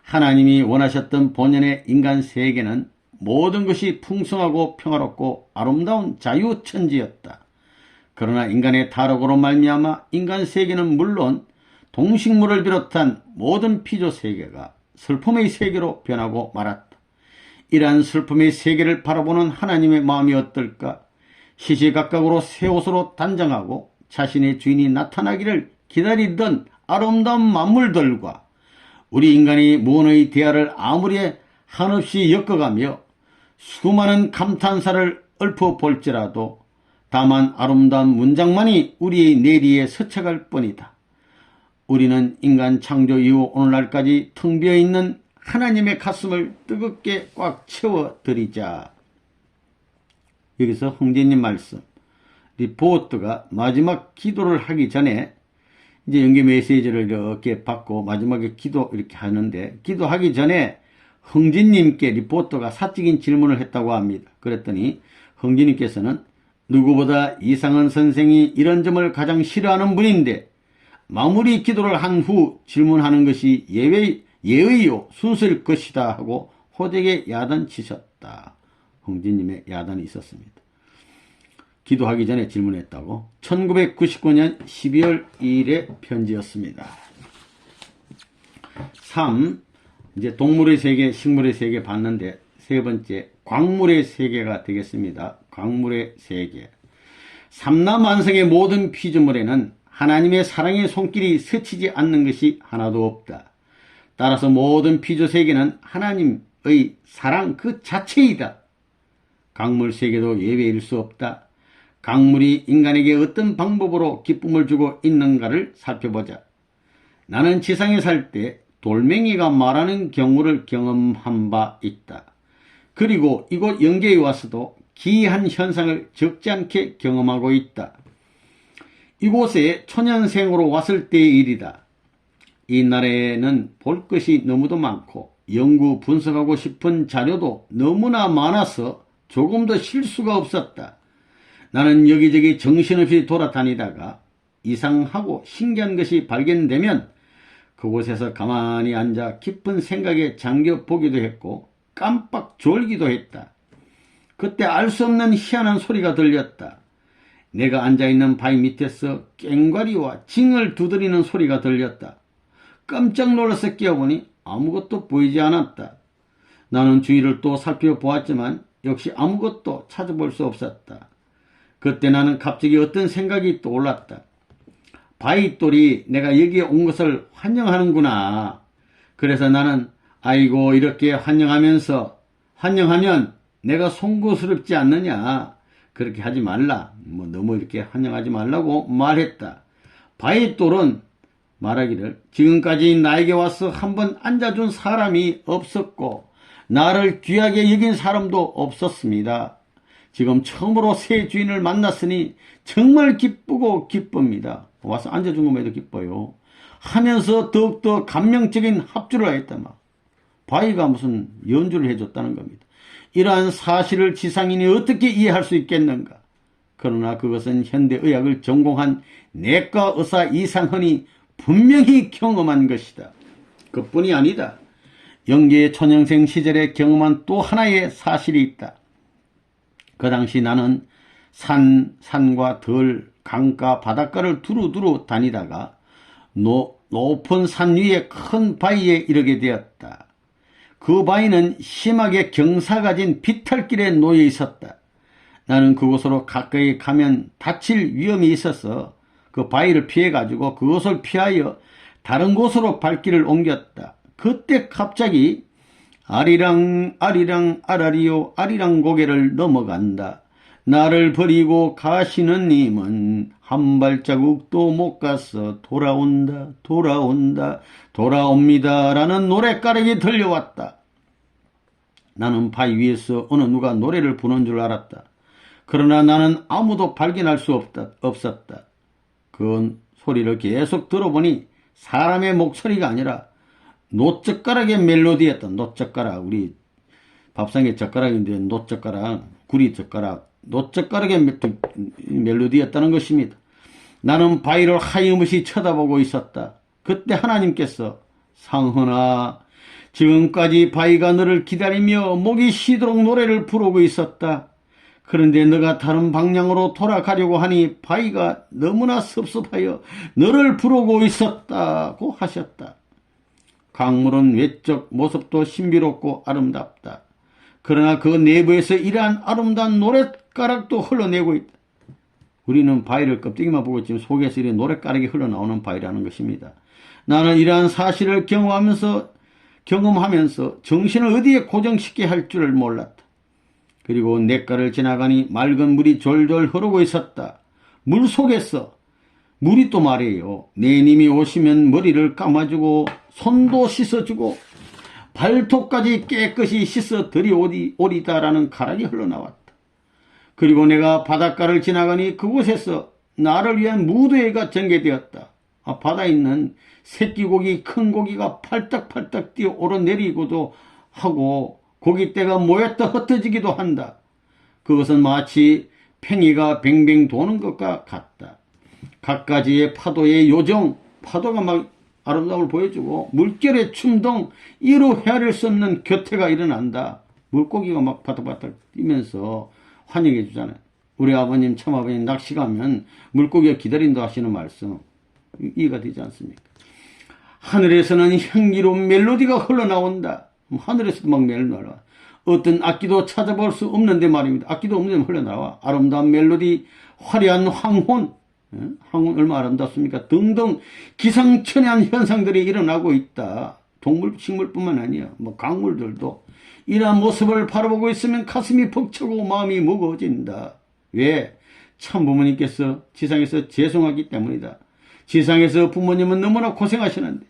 하나님이 원하셨던 본연의 인간 세계는 모든 것이 풍성하고 평화롭고 아름다운 자유천지였다. 그러나 인간의 타락으로 말미암아 인간 세계는 물론 동식물을 비롯한 모든 피조 세계가 슬픔의 세계로 변하고 말았다. 이러한 슬픔의 세계를 바라보는 하나님의 마음이 어떨까? 시시각각으로 새 옷으로 단장하고 자신의 주인이 나타나기를 기다리던 아름다운 만물들과 우리 인간이 무언의 대화를 아무리 한없이 엮어가며 수많은 감탄사를 읊어볼지라도 다만 아름다운 문장만이 우리의 내리에 스쳐갈 뿐이다. 우리는 인간 창조 이후 오늘날까지 텅 비어있는 하나님의 가슴을 뜨겁게 꽉 채워드리자. 여기서 흥진님 말씀. 리포트가 마지막 기도를 하기 전에 이제 연기 메시지를 이렇게 받고 마지막에 기도 이렇게 하는데 기도하기 전에 흥진님께 리포터가 사적인 질문을 했다고 합니다. 그랬더니 흥진님께서는 누구보다 이상은 선생이 이런 점을 가장 싫어하는 분인데 마무리 기도를 한 후 질문하는 것이 예의요 순서일 것이다 하고 호되게 야단치셨다. 흥진님의 야단이 있었습니다. 기도하기 전에 질문했다고. 1999년 12월 2일의 편지였습니다. 3. 이제 동물의 세계, 식물의 세계 봤는데 세 번째 광물의 세계가 되겠습니다. 강물의 세계. 삼라만성의 모든 피조물에는 하나님의 사랑의 손길이 스치지 않는 것이 하나도 없다. 따라서 모든 피조세계는 하나님의 사랑 그 자체이다. 강물 세계도 예외일 수 없다. 강물이 인간에게 어떤 방법으로 기쁨을 주고 있는가를 살펴보자. 나는 지상에 살 때 돌멩이가 말하는 경우를 경험한 바 있다. 그리고 이곳 영계에 와서도 기이한 현상을 적지 않게 경험하고 있다. 이곳에 초년생으로 왔을 때의 일이다. 이 나라에는 볼 것이 너무도 많고 연구 분석하고 싶은 자료도 너무나 많아서 조금 더 쉴 수가 없었다. 나는 여기저기 정신없이 돌아다니다가 이상하고 신기한 것이 발견되면 그곳에서 가만히 앉아 깊은 생각에 잠겨 보기도 했고 깜빡 졸기도 했다. 그때 알 수 없는 희한한 소리가 들렸다. 내가 앉아있는 바위 밑에서 꽹과리와 징을 두드리는 소리가 들렸다. 깜짝 놀라서 깨어보니 아무것도 보이지 않았다. 나는 주위를 또 살펴보았지만 역시 아무것도 찾아볼 수 없었다. 그때 나는 갑자기 어떤 생각이 떠올랐다. 바위돌이 내가 여기에 온 것을 환영하는구나. 그래서 나는 아이고 이렇게 환영하면 내가 송구스럽지 않느냐. 그렇게 하지 말라. 너무 이렇게 환영하지 말라고 말했다. 바위돌은 말하기를 지금까지 나에게 와서 한번 앉아준 사람이 없었고 나를 귀하게 여긴 사람도 없었습니다. 지금 처음으로 새 주인을 만났으니 정말 기쁘고 기쁩니다. 와서 앉아준 것만해도 기뻐요. 하면서 더욱더 감명적인 합주를 하였다. 바위가 무슨 연주를 해줬다는 겁니다. 이러한 사실을 지상인이 어떻게 이해할 수 있겠는가. 그러나 그것은 현대의학을 전공한 내과 의사 이상헌이 분명히 경험한 것이다. 그뿐이 아니다. 영계의 초년생 시절에 경험한 또 하나의 사실이 있다. 그 당시 나는 산과 들, 강가, 바닷가를 두루두루 다니다가 높은 산 위에 큰 바위에 이르게 되었다. 그 바위는 심하게 경사가 진 비탈길에 놓여 있었다. 나는 그곳으로 가까이 가면 다칠 위험이 있어서 그 바위를 피해가지고 그것을 피하여 다른 곳으로 발길을 옮겼다. 그때 갑자기 아리랑 아리랑 아라리요 아리랑 고개를 넘어간다. 나를 버리고 가시는 님은 한 발자국도 못 가서 돌아옵니다 라는 노랫가락이 들려왔다. 나는 바위 위에서 어느 누가 노래를 부르는 줄 알았다. 그러나 나는 아무도 발견할 수 없었다. 그 소리를 계속 들어보니 사람의 목소리가 아니라 노젓가락의 멜로디였다. 노젓가락, 우리 밥상의 젓가락인데 노젓가락, 구리 젓가락, 노젓가락의 멜로디였다는 것입니다. 나는 바위를 하염없이 쳐다보고 있었다. 그때 하나님께서 상헌아, 지금까지 바위가 너를 기다리며 목이 쉬도록 노래를 부르고 있었다. 그런데 너가 다른 방향으로 돌아가려고 하니 바위가 너무나 섭섭하여 너를 부르고 있었다고 하셨다. 강물은 외적 모습도 신비롭고 아름답다. 그러나 그 내부에서 이러한 아름다운 노랫가락도 흘러내고 있다. 우리는 바위를 껍데기만 보고 있지만 속에서 이런 노랫가락이 흘러나오는 바위라는 것입니다. 나는 이러한 사실을 경험하면서 정신을 어디에 고정시켜야 할 줄을 몰랐다. 그리고 냇가를 지나가니 맑은 물이 졸졸 흐르고 있었다. 물 속에서 물이 또 말이에요. 내님이 오시면 머리를 감아주고 손도 씻어주고 발톱까지 깨끗이 씻어 들이오리다라는 가락이 흘러나왔다. 그리고 내가 바닷가를 지나가니 그곳에서 나를 위한 무도회가 전개되었다. 바다에 있는 새끼고기, 큰 고기가 팔딱팔딱 뛰어 오르내리기도 하고 고깃대가 모였다 흩어지기도 한다. 그것은 마치 팽이가 뱅뱅 도는 것과 같다. 갖가지의 파도의 요정, 파도가 막 아름다움을 보여주고 물결의 춤동 이루 헤아릴 수 없는 교태가 일어난다. 물고기가 막 바닥바닥 뛰면서 환영해 주잖아요. 우리 아버님, 참아버님 낚시 가면 물고기가 기다린다 하시는 말씀 이해가 되지 않습니까? 하늘에서는 향기로운 멜로디가 흘러나온다. 하늘에서도 막 멜로나와. 어떤 악기도 찾아볼 수 없는데 말입니다. 악기도 없는데 흘러나와. 아름다운 멜로디, 화려한 황혼, 황혼 얼마나 아름답습니까? 등등 기상천외한 현상들이 일어나고 있다. 동물, 식물뿐만 아니야. 뭐 강물들도 이러한 모습을 바라보고 있으면 가슴이 벅차고 마음이 무거워진다. 왜? 참 부모님께서 지상에서 죄송하기 때문이다. 지상에서 부모님은 너무나 고생하시는데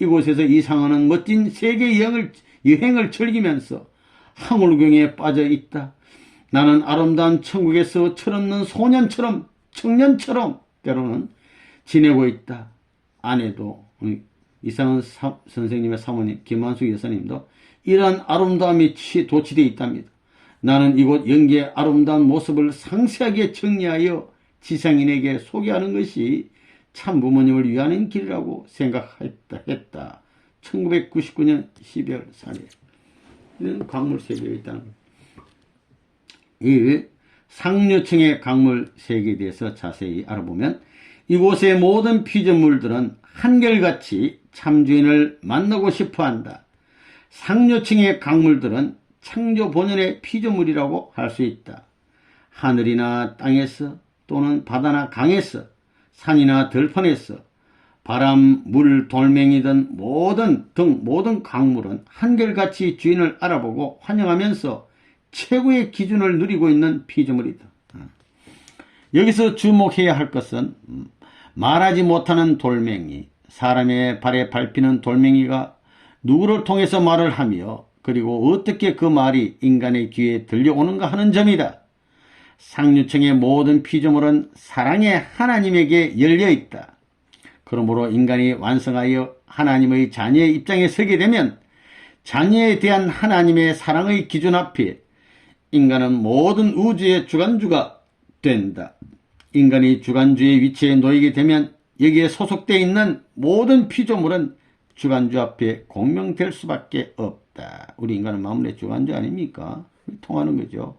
이곳에서 이 상어는 멋진 세계 여행을 즐기면서 항울경에 빠져 있다. 나는 아름다운 천국에서 철없는 소년처럼 청년처럼 때로는 지내고 있다. 아내도 이상은 선생님의 사모님 김한숙 여사님도 이러한 아름다움이 도취되어 있답니다. 나는 이곳 연기의 아름다운 모습을 상세하게 정리하여 지상인에게 소개하는 것이 참 부모님을 위하는 길이라고 생각했다. 1999년 12월 3일. 이런 강물 세계에 있다는 겁니다. 이 상류층의 강물 세계에 대해서 자세히 알아보면 이곳의 모든 피조물들은 한결같이 참주인을 만나고 싶어한다. 상류층의 강물들은 창조 본연의 피조물이라고 할 수 있다. 하늘이나 땅에서 또는 바다나 강에서 산이나 들판에서 바람, 물, 돌멩이든 모든 강물은 한결같이 주인을 알아보고 환영하면서 최고의 기준을 누리고 있는 피조물이다. 여기서 주목해야 할 것은 말하지 못하는 돌멩이, 사람의 발에 밟히는 돌멩이가 누구를 통해서 말을 하며 그리고 어떻게 그 말이 인간의 귀에 들려오는가 하는 점이다. 상류층의 모든 피조물은 사랑의 하나님에게 열려있다. 그러므로 인간이 완성하여 하나님의 자녀의 입장에 서게 되면 자녀에 대한 하나님의 사랑의 기준 앞에 인간은 모든 우주의 주관주가 된다. 인간이 주관주의 위치에 놓이게 되면 여기에 소속되어 있는 모든 피조물은 주관주 앞에 공명될 수밖에 없다. 우리 인간은 만물의 주관주 아닙니까? 통하는 거죠.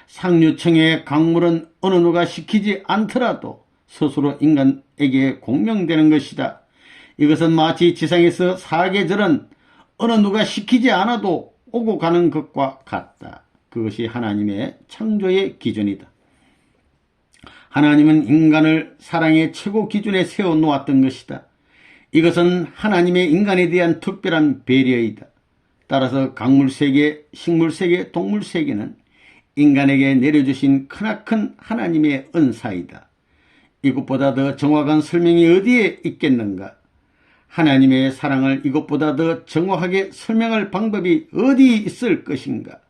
상류층의 강물은 어느 누가 시키지 않더라도 스스로 인간에게 공명되는 것이다. 이것은 마치 지상에서 사계절은 어느 누가 시키지 않아도 오고 가는 것과 같다. 그것이 하나님의 창조의 기준이다. 하나님은 인간을 사랑의 최고 기준에 세워놓았던 것이다. 이것은 하나님의 인간에 대한 특별한 배려이다. 따라서 강물세계, 식물세계, 동물세계는 인간에게 내려주신 크나큰 하나님의 은사이다. 이것보다 더 정확한 설명이 어디에 있겠는가? 하나님의 사랑을 이것보다 더 정확하게 설명할 방법이 어디 있을 것인가?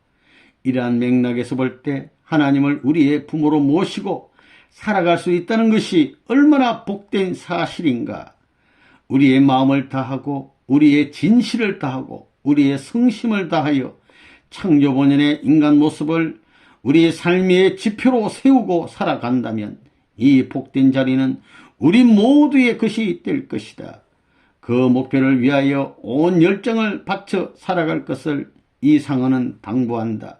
이러한 맥락에서 볼 때 하나님을 우리의 부모로 모시고 살아갈 수 있다는 것이 얼마나 복된 사실인가? 우리의 마음을 다하고 우리의 진실을 다하고 우리의 성심을 다하여 창조 본연의 인간 모습을 우리의 삶의 지표로 세우고 살아간다면 이 복된 자리는 우리 모두의 것이 될 것이다. 그 목표를 위하여 온 열정을 바쳐 살아갈 것을 이 상어는 당부한다.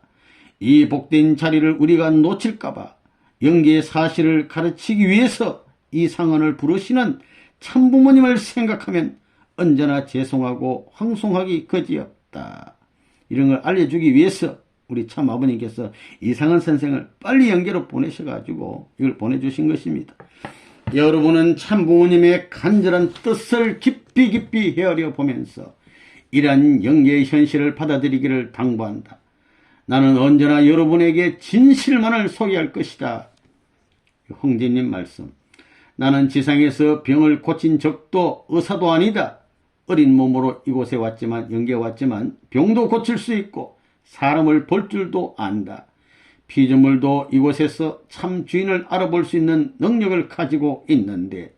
이 복된 자리를 우리가 놓칠까봐 영계의 사실을 가르치기 위해서 이 상어를 부르시는 참부모님을 생각하면 언제나 죄송하고 황송하기 거지없다. 이런 걸 알려주기 위해서 우리 참 아버님께서 이상한 선생을 빨리 영계로 보내셔가지고 이걸 보내주신 것입니다. 여러분은 참 부모님의 간절한 뜻을 깊이 헤아려 보면서 이러한 영계의 현실을 받아들이기를 당부한다. 나는 언제나 여러분에게 진실만을 소개할 것이다. 홍제님 말씀. 나는 지상에서 병을 고친 적도 의사도 아니다. 어린 몸으로 이곳에 왔지만, 영계에 왔지만 병도 고칠 수 있고 사람을 볼 줄도 안다. 피조물도 이곳에서 참 주인을 알아볼 수 있는 능력을 가지고 있는데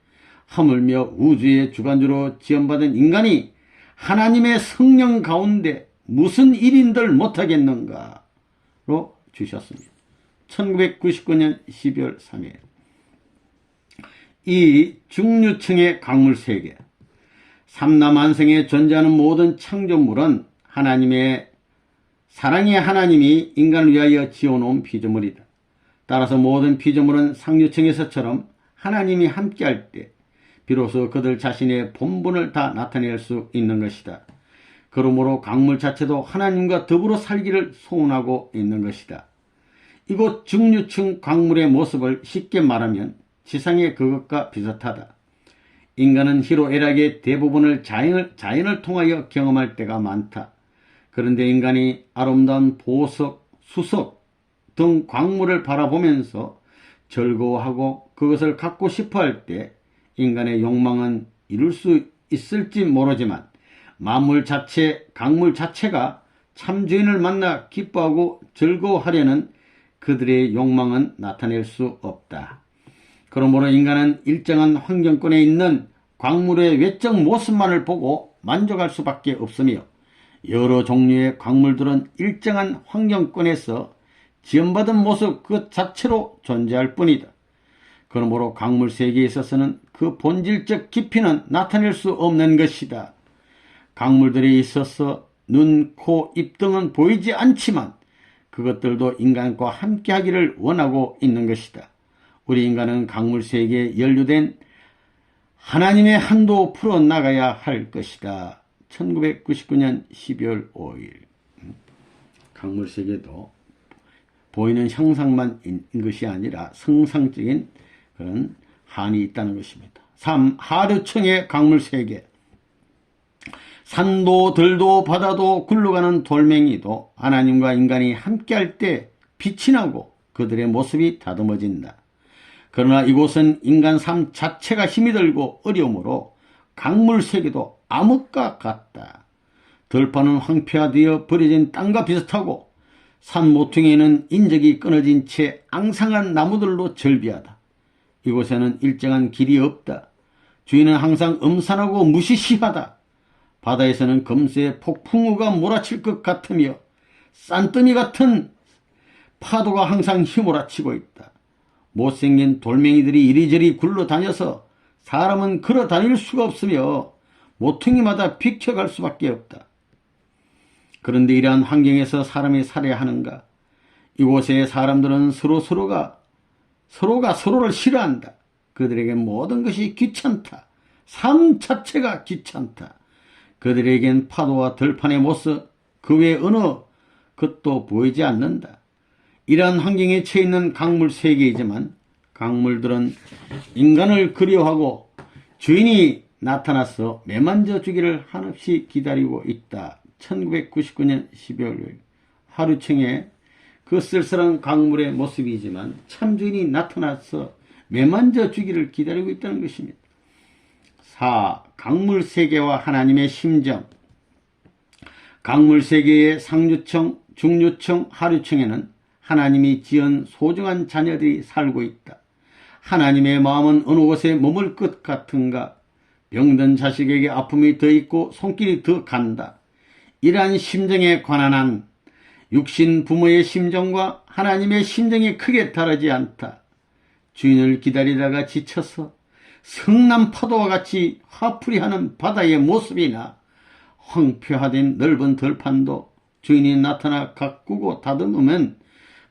하물며 우주의 주관주로 지원받은 인간이 하나님의 성령 가운데 무슨 일인들 못하겠는가로 주셨습니다. 1999년 12월 3일. 이 중류층의 강물세계, 삼라만성에 존재하는 모든 창조물은 하나님의 사랑의 하나님이 인간을 위하여 지어놓은 피조물이다. 따라서 모든 피조물은 상류층에서처럼 하나님이 함께할 때 비로소 그들 자신의 본분을 다 나타낼 수 있는 것이다. 그러므로 강물 자체도 하나님과 더불어 살기를 소원하고 있는 것이다. 이곳 중류층 강물의 모습을 쉽게 말하면 지상의 그것과 비슷하다. 인간은 희로애락의 대부분을 자연을 통하여 경험할 때가 많다. 그런데 인간이 아름다운 보석, 수석 등 광물을 바라보면서 즐거워하고 그것을 갖고 싶어 할 때 인간의 욕망은 이룰 수 있을지 모르지만 만물 자체, 강물 자체가 참 주인을 만나 기뻐하고 즐거워하려는 그들의 욕망은 나타낼 수 없다. 그러므로 인간은 일정한 환경권에 있는 광물의 외적 모습만을 보고 만족할 수밖에 없으며 여러 종류의 광물들은 일정한 환경권에서 지원받은 모습 그 자체로 존재할 뿐이다. 그러므로 강물 세계에 있어서는 그 본질적 깊이는 나타낼 수 없는 것이다. 강물들에 있어서 눈, 코, 입 등은 보이지 않지만 그것들도 인간과 함께하기를 원하고 있는 것이다. 우리 인간은 강물 세계에 연루된 하나님의 한도 풀어나가야 할 것이다. 1999년 12월 5일. 강물 세계도 보이는 형상만 있는 것이 아니라 성상적인 그런 한이 있다는 것입니다. 3. 하류층의 강물 세계. 산도 들도 바다도 굴러가는 돌멩이도 하나님과 인간이 함께할 때 빛이 나고 그들의 모습이 다듬어진다. 그러나 이곳은 인간 삶 자체가 힘이 들고 어려우므로 강물 세계도 암흑과 같다. 들판은 황폐화되어 버려진 땅과 비슷하고 산 모퉁이에는 인적이 끊어진 채 앙상한 나무들로 절비하다. 이곳에는 일정한 길이 없다. 주인은 항상 음산하고 무시시하다. 바다에서는 금세 폭풍우가 몰아칠 것 같으며 싼더미 같은 파도가 항상 휘몰아치고 있다. 못생긴 돌멩이들이 이리저리 굴러다녀서 사람은 걸어 다닐 수가 없으며 모퉁이마다 비켜갈 수밖에 없다. 그런데 이러한 환경에서 사람이 살아야 하는가? 이곳의 사람들은 서로가 서로를 싫어한다. 그들에게 모든 것이 귀찮다. 삶 자체가 귀찮다. 그들에겐 파도와 들판의 모습, 그 외 어느 것도 보이지 않는다. 이러한 환경에 처해 있는 강물 세계이지만 강물들은 인간을 그리워하고 주인이 나타나서 매만져 주기를 한없이 기다리고 있다. 1999년 12월 하루층에 그 쓸쓸한 강물의 모습이지만 참 주인이 나타나서 매만져 주기를 기다리고 있다는 것입니다. 4. 강물 세계와 하나님의 심정. 강물 세계의 상류층, 중류층, 하류층에는 하나님이 지은 소중한 자녀들이 살고 있다. 하나님의 마음은 어느 곳에 머물 것 같은가? 병든 자식에게 아픔이 더 있고 손길이 더 간다. 이러한 심정에 관한 한 육신 부모의 심정과 하나님의 심정이 크게 다르지 않다. 주인을 기다리다가 지쳐서 성난 파도와 같이 화풀이하는 바다의 모습이나 황폐화된 넓은 들판도 주인이 나타나 가꾸고 다듬으면,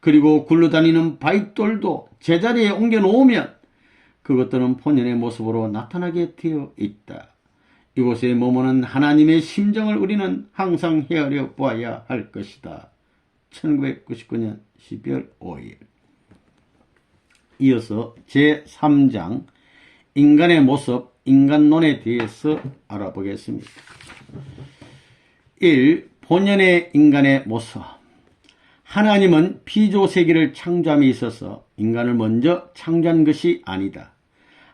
그리고 굴러다니는 바윗돌도 제자리에 옮겨놓으면 그것들은 본연의 모습으로 나타나게 되어 있다. 이곳에 머무는 하나님의 심정을 우리는 항상 헤아려 보아야 할 것이다. 1999년 12월 5일. 이어서 제3장 인간의 모습, 인간론에 대해서 알아보겠습니다. 1. 본연의 인간의 모습. 하나님은 피조세계를 창조함에 있어서 인간을 먼저 창조한 것이 아니다.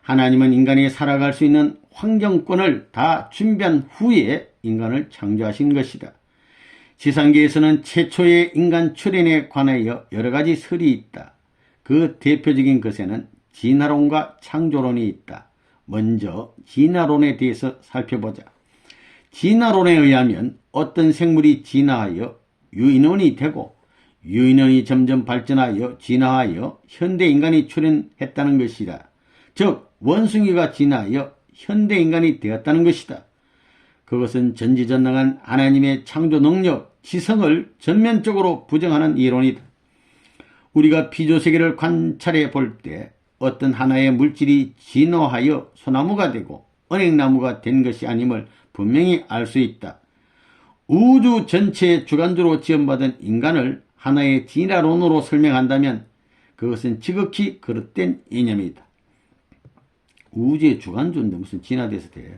하나님은 인간이 살아갈 수 있는 환경권을 다 준비한 후에 인간을 창조하신 것이다. 지상계에서는 최초의 인간 출현에 관하여 여러 가지 설이 있다. 그 대표적인 것에는 진화론과 창조론이 있다. 먼저 진화론에 대해서 살펴보자. 진화론에 의하면 어떤 생물이 진화하여 유인원이 되고 유인원이 점점 발전하여 진화하여 현대인간이 출현했다는 것이다. 즉 원숭이가 진화하여 현대인간이 되었다는 것이다. 그것은 전지전능한 하나님의 창조 능력, 지성을 전면적으로 부정하는 이론이다. 우리가 피조세계를 관찰해 볼 때 어떤 하나의 물질이 진화하여 소나무가 되고 은행나무가 된 것이 아님을 분명히 알 수 있다. 우주 전체의 주관주로 지원받은 인간을 하나의 진화론으로 설명한다면 그것은 지극히 그릇된 이념이다. 우주의 주관주인데 무슨 진화돼서 돼요.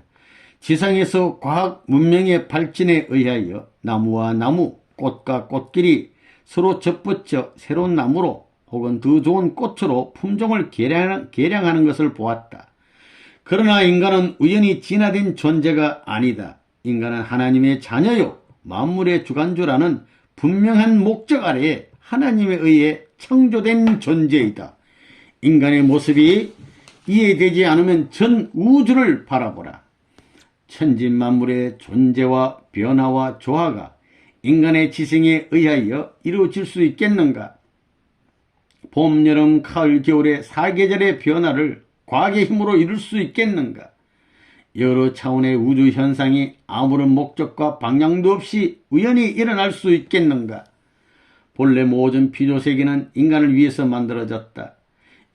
지상에서 과학 문명의 발전에 의하여 나무와 나무, 꽃과 꽃끼리 서로 접붙여 새로운 나무로 혹은 더 좋은 꽃으로 품종을 개량하는 것을 보았다. 그러나 인간은 우연히 진화된 존재가 아니다. 인간은 하나님의 자녀요 만물의 주관주라는 분명한 목적 아래에 하나님에 의해 창조된 존재이다. 인간의 모습이 이해되지 않으면 전 우주를 바라보라. 천지만물의 존재와 변화와 조화가 인간의 지성에 의하여 이루어질 수 있겠는가? 봄, 여름, 가을, 겨울의 사계절의 변화를 과학의 힘으로 이룰 수 있겠는가? 여러 차원의 우주 현상이 아무런 목적과 방향도 없이 우연히 일어날 수 있겠는가? 본래 모든 피조세계는 인간을 위해서 만들어졌다.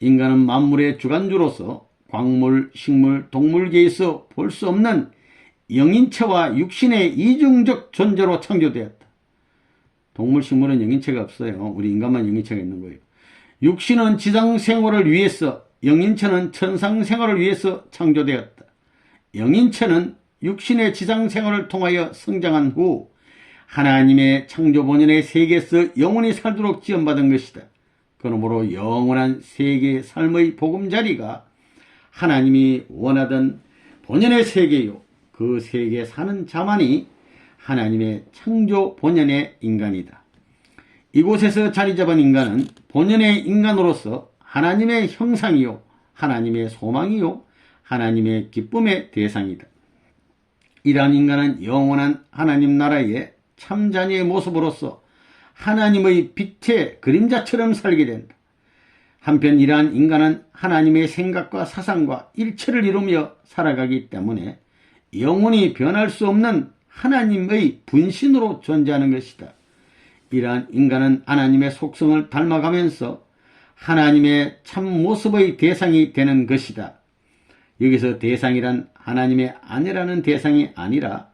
인간은 만물의 주관주로서 광물, 식물, 동물계에서 볼 수 없는 영인체와 육신의 이중적 존재로 창조되었다. 동물, 식물은 영인체가 없어요. 우리 인간만 영인체가 있는 거예요. 육신은 지상생활을 위해서, 영인체는 천상생활을 위해서 창조되었다. 영인체는 육신의 지상생활을 통하여 성장한 후 하나님의 창조 본연의 세계에서 영원히 살도록 지원받은 것이다. 그러므로 영원한 세계의 삶의 보금자리가 하나님이 원하던 본연의 세계요, 그 세계에 사는 자만이 하나님의 창조 본연의 인간이다. 이곳에서 자리 잡은 인간은 본연의 인간으로서 하나님의 형상이요, 하나님의 소망이요, 하나님의 기쁨의 대상이다. 이러한 인간은 영원한 하나님 나라의 참자녀의 모습으로서 하나님의 빛의 그림자처럼 살게 된다. 한편 이러한 인간은 하나님의 생각과 사상과 일체를 이루며 살아가기 때문에 영원히 변할 수 없는 하나님의 분신으로 존재하는 것이다. 이러한 인간은 하나님의 속성을 닮아가면서 하나님의 참모습의 대상이 되는 것이다. 여기서 대상이란 하나님의 아내라는 대상이 아니라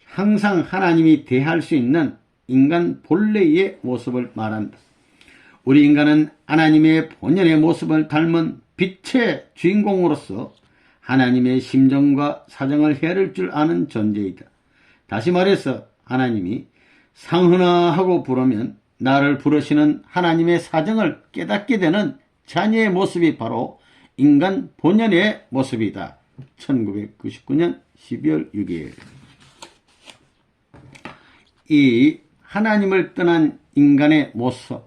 항상 하나님이 대할 수 있는 인간 본래의 모습을 말한다. 우리 인간은 하나님의 본연의 모습을 닮은 빛의 주인공으로서 하나님의 심정과 사정을 헤아릴 줄 아는 존재이다. 다시 말해서 하나님이 상흔아 하고 부르면 나를 부르시는 하나님의 사정을 깨닫게 되는 자녀의 모습이 바로 인간 본연의 모습이다. 1999년 12월 6일. 이 하나님을 떠난 인간의 모습,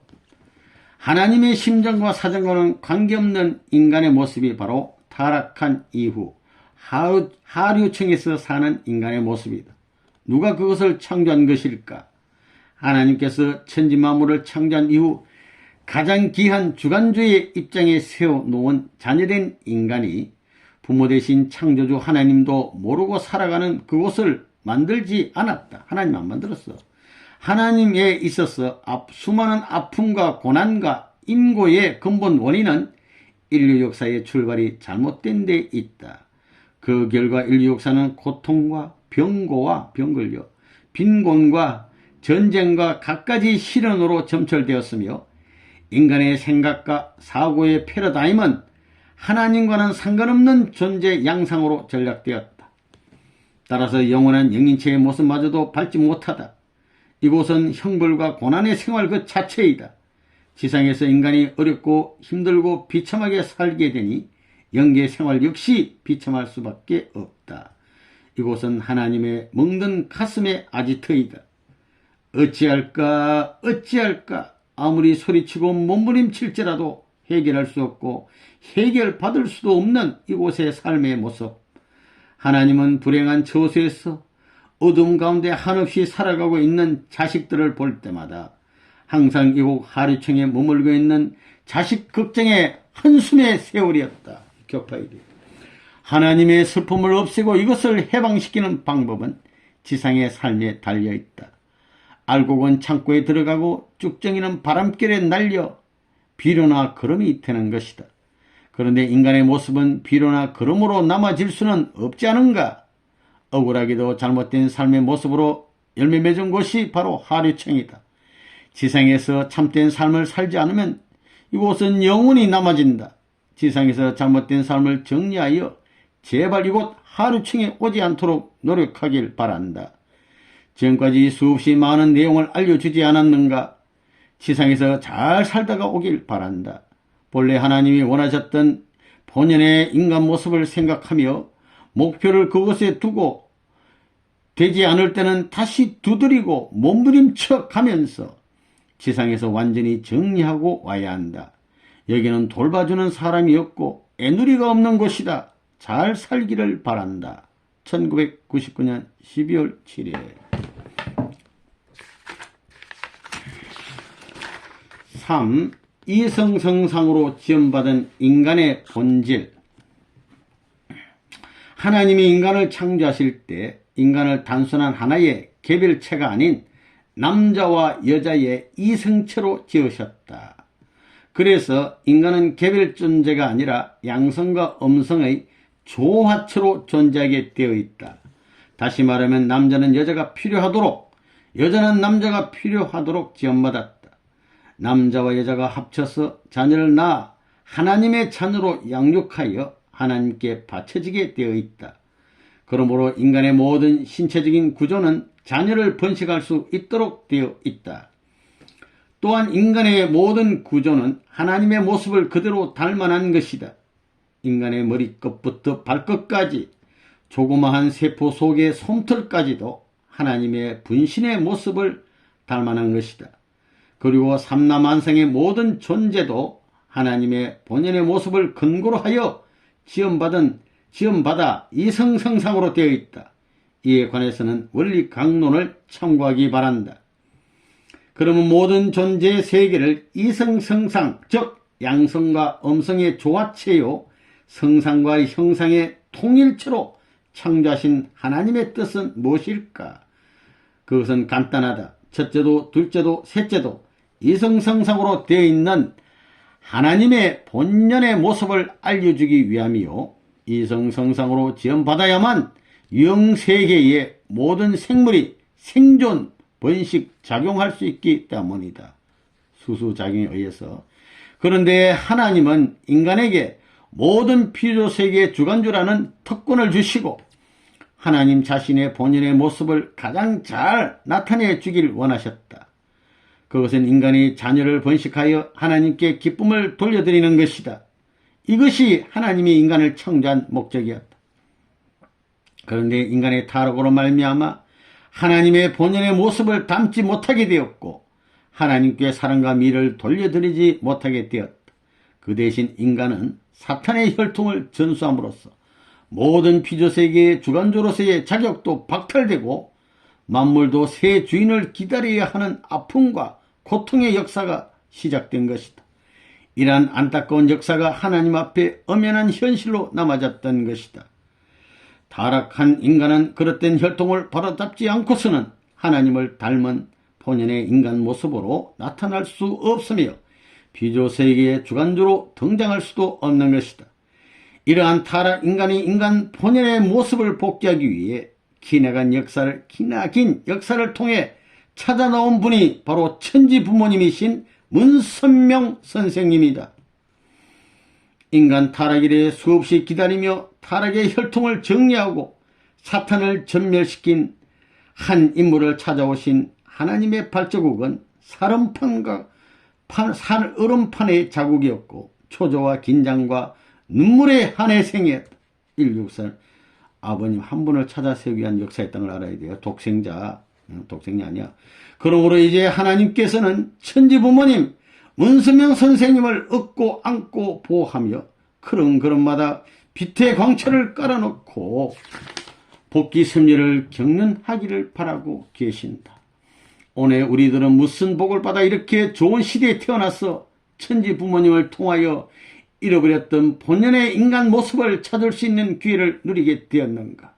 하나님의 심정과 사정과는 관계없는 인간의 모습이 바로 타락한 이후 하류층에서 사는 인간의 모습이다. 누가 그것을 창조한 것일까? 하나님께서 천지만물을 창조한 이후 가장 귀한 주관주의 입장에 세워놓은 자녀된 인간이 부모 대신 창조주 하나님도 모르고 살아가는 그곳을 만들지 않았다. 하나님 안 만들었어. 하나님에 있어서 수많은 아픔과 고난과 인고의 근본 원인은 인류 역사의 출발이 잘못된 데 있다. 그 결과 인류 역사는 고통과 병고와 병걸려 빈곤과 전쟁과 갖가지 시련으로 점철되었으며 인간의 생각과 사고의 패러다임은 하나님과는 상관없는 존재 양상으로 전락되었다. 따라서 영원한 영인체의 모습마저도 밟지 못하다. 이곳은 형벌과 고난의 생활 그 자체이다. 지상에서 인간이 어렵고 힘들고 비참하게 살게 되니 영계 생활 역시 비참할 수밖에 없다. 이곳은 하나님의 먹는 가슴의 아지트이다. 어찌할까 어찌할까 아무리 소리치고 몸부림칠지라도 해결할 수 없고 해결받을 수도 없는 이곳의 삶의 모습. 하나님은 불행한 저수에서 어둠 가운데 한없이 살아가고 있는 자식들을 볼 때마다 항상 이곳 하류층에 머물고 있는 자식 걱정의 한숨의 세월이었다. 격파일이. 하나님의 슬픔을 없애고 이것을 해방시키는 방법은 지상의 삶에 달려있다. 알곡은 창고에 들어가고 쭉정이는 바람결에 날려 비료나 거름이 되는 것이다. 그런데 인간의 모습은 비료나 거름으로 남아질 수는 없지 않은가? 억울하게도 잘못된 삶의 모습으로 열매 맺은 곳이 바로 하류청이다. 지상에서 참된 삶을 살지 않으면 이곳은 영원히 남아진다. 지상에서 잘못된 삶을 정리하여 제발 이곳 하류청에 오지 않도록 노력하길 바란다. 지금까지 수없이 많은 내용을 알려주지 않았는가? 지상에서 잘 살다가 오길 바란다. 본래 하나님이 원하셨던 본연의 인간 모습을 생각하며 목표를 그곳에 두고 되지 않을 때는 다시 두드리고 몸부림쳐 가면서 지상에서 완전히 정리하고 와야 한다. 여기는 돌봐주는 사람이 없고 애누리가 없는 곳이다. 잘 살기를 바란다. 1999년 12월 7일. 3. 이성성상으로 지음받은 인간의 본질. 하나님이 인간을 창조하실 때 인간을 단순한 하나의 개별체가 아닌 남자와 여자의 이성체로 지으셨다. 그래서 인간은 개별 존재가 아니라 양성과 음성의 조화체로 존재하게 되어 있다. 다시 말하면 남자는 여자가 필요하도록, 여자는 남자가 필요하도록 지음받았다. 남자와 여자가 합쳐서 자녀를 낳아 하나님의 자녀로 양육하여 하나님께 바쳐지게 되어 있다. 그러므로 인간의 모든 신체적인 구조는 자녀를 번식할 수 있도록 되어 있다. 또한 인간의 모든 구조는 하나님의 모습을 그대로 닮아난 것이다. 인간의 머리끝부터 발끝까지 조그마한 세포 속의 솜털까지도 하나님의 분신의 모습을 닮아난 것이다. 그리고 삼라만상의 모든 존재도 하나님의 본연의 모습을 근거로 하여 지음받아 이성성상으로 되어 있다. 이에 관해서는 원리 강론을 참고하기 바란다. 그러면 모든 존재의 세계를 이성성상, 즉 양성과 음성의 조화체요 성상과 형상의 통일체로 창조하신 하나님의 뜻은 무엇일까? 그것은 간단하다. 첫째도 둘째도 셋째도 이성성상으로 되어 있는 하나님의 본연의 모습을 알려주기 위함이요, 이성성상으로 지음받아야만 영세계의 모든 생물이 생존, 번식, 작용할 수 있기 때문이다. 수수작용에 의해서. 그런데 하나님은 인간에게 모든 피조세계의 주관주라는 특권을 주시고 하나님 자신의 본연의 모습을 가장 잘 나타내 주길 원하셨다. 그것은 인간이 자녀를 번식하여 하나님께 기쁨을 돌려드리는 것이다. 이것이 하나님이 인간을 창조한 목적이었다. 그런데 인간의 타락으로 말미암아 하나님의 본연의 모습을 담지 못하게 되었고 하나님께 사랑과 미를 돌려드리지 못하게 되었다. 그 대신 인간은 사탄의 혈통을 전수함으로써 모든 피조세계의 주관자로서의 자격도 박탈되고 만물도 새 주인을 기다려야 하는 아픔과 고통의 역사가 시작된 것이다. 이러한 안타까운 역사가 하나님 앞에 엄연한 현실로 남아졌던 것이다. 타락한 인간은 그릇된 혈통을 바로잡지 않고서는 하나님을 닮은 본연의 인간 모습으로 나타날 수 없으며 피조세계의 주관주로 등장할 수도 없는 것이다. 이러한 타락 인간이 인간 본연의 모습을 복귀하기 위해 기나긴 역사를 통해 찾아 나온 분이 바로 천지 부모님이신 문선명 선생님이다. 인간 타락에 대해 수없이 기다리며 타락의 혈통을 정리하고 사탄을 전멸시킨 한 인물을 찾아오신 하나님의 발자국은 얼음판의 자국이었고 초조와 긴장과 눈물의 한 해생이었다. 164 아버님 한 분을 찾아 세우기 위한 역사였다는 걸 알아야 돼요. 독생이 아니야. 그러므로 이제 하나님께서는 천지 부모님 문선명 선생님을 업고 안고 보호하며 그런마다 빛의 광채를 깔아놓고 복귀 섭리를 경륜하기를 바라고 계신다. 오늘 우리들은 무슨 복을 받아 이렇게 좋은 시대에 태어나서 천지 부모님을 통하여 잃어버렸던 본연의 인간 모습을 찾을 수 있는 기회를 누리게 되었는가?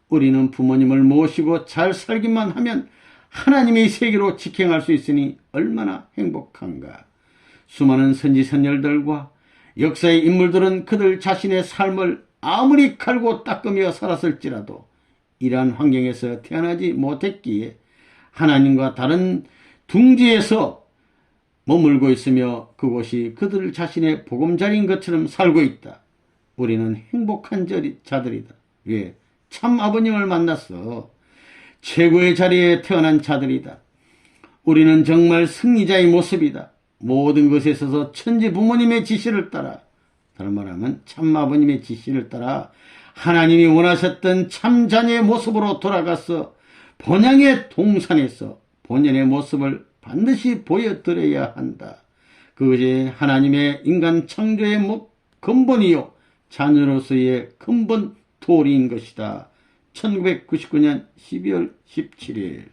우리는 부모님을 모시고 잘 살기만 하면 하나님의 세계로 직행할 수 있으니 얼마나 행복한가? 수많은 선지선열들과 역사의 인물들은 그들 자신의 삶을 아무리 갈고 닦으며 살았을지라도 이러한 환경에서 태어나지 못했기에 하나님과 다른 둥지에서 머물고 있으며 그곳이 그들 자신의 보금자리인 것처럼 살고 있다. 우리는 행복한 자들이다. 왜? 참 아버님을 만났어. 최고의 자리에 태어난 자들이다. 우리는 정말 승리자의 모습이다. 모든 것에 있어서 천지 부모님의 지시를 따라, 다른 말하면 참 아버님의 지시를 따라 하나님이 원하셨던 참 자녀의 모습으로 돌아가서 본향의 동산에서 본연의 모습을 반드시 보여드려야 한다. 그것이 하나님의 인간 창조의 근본이요 자녀로서의 근본 도리인 것이다. 1999년 12월 17일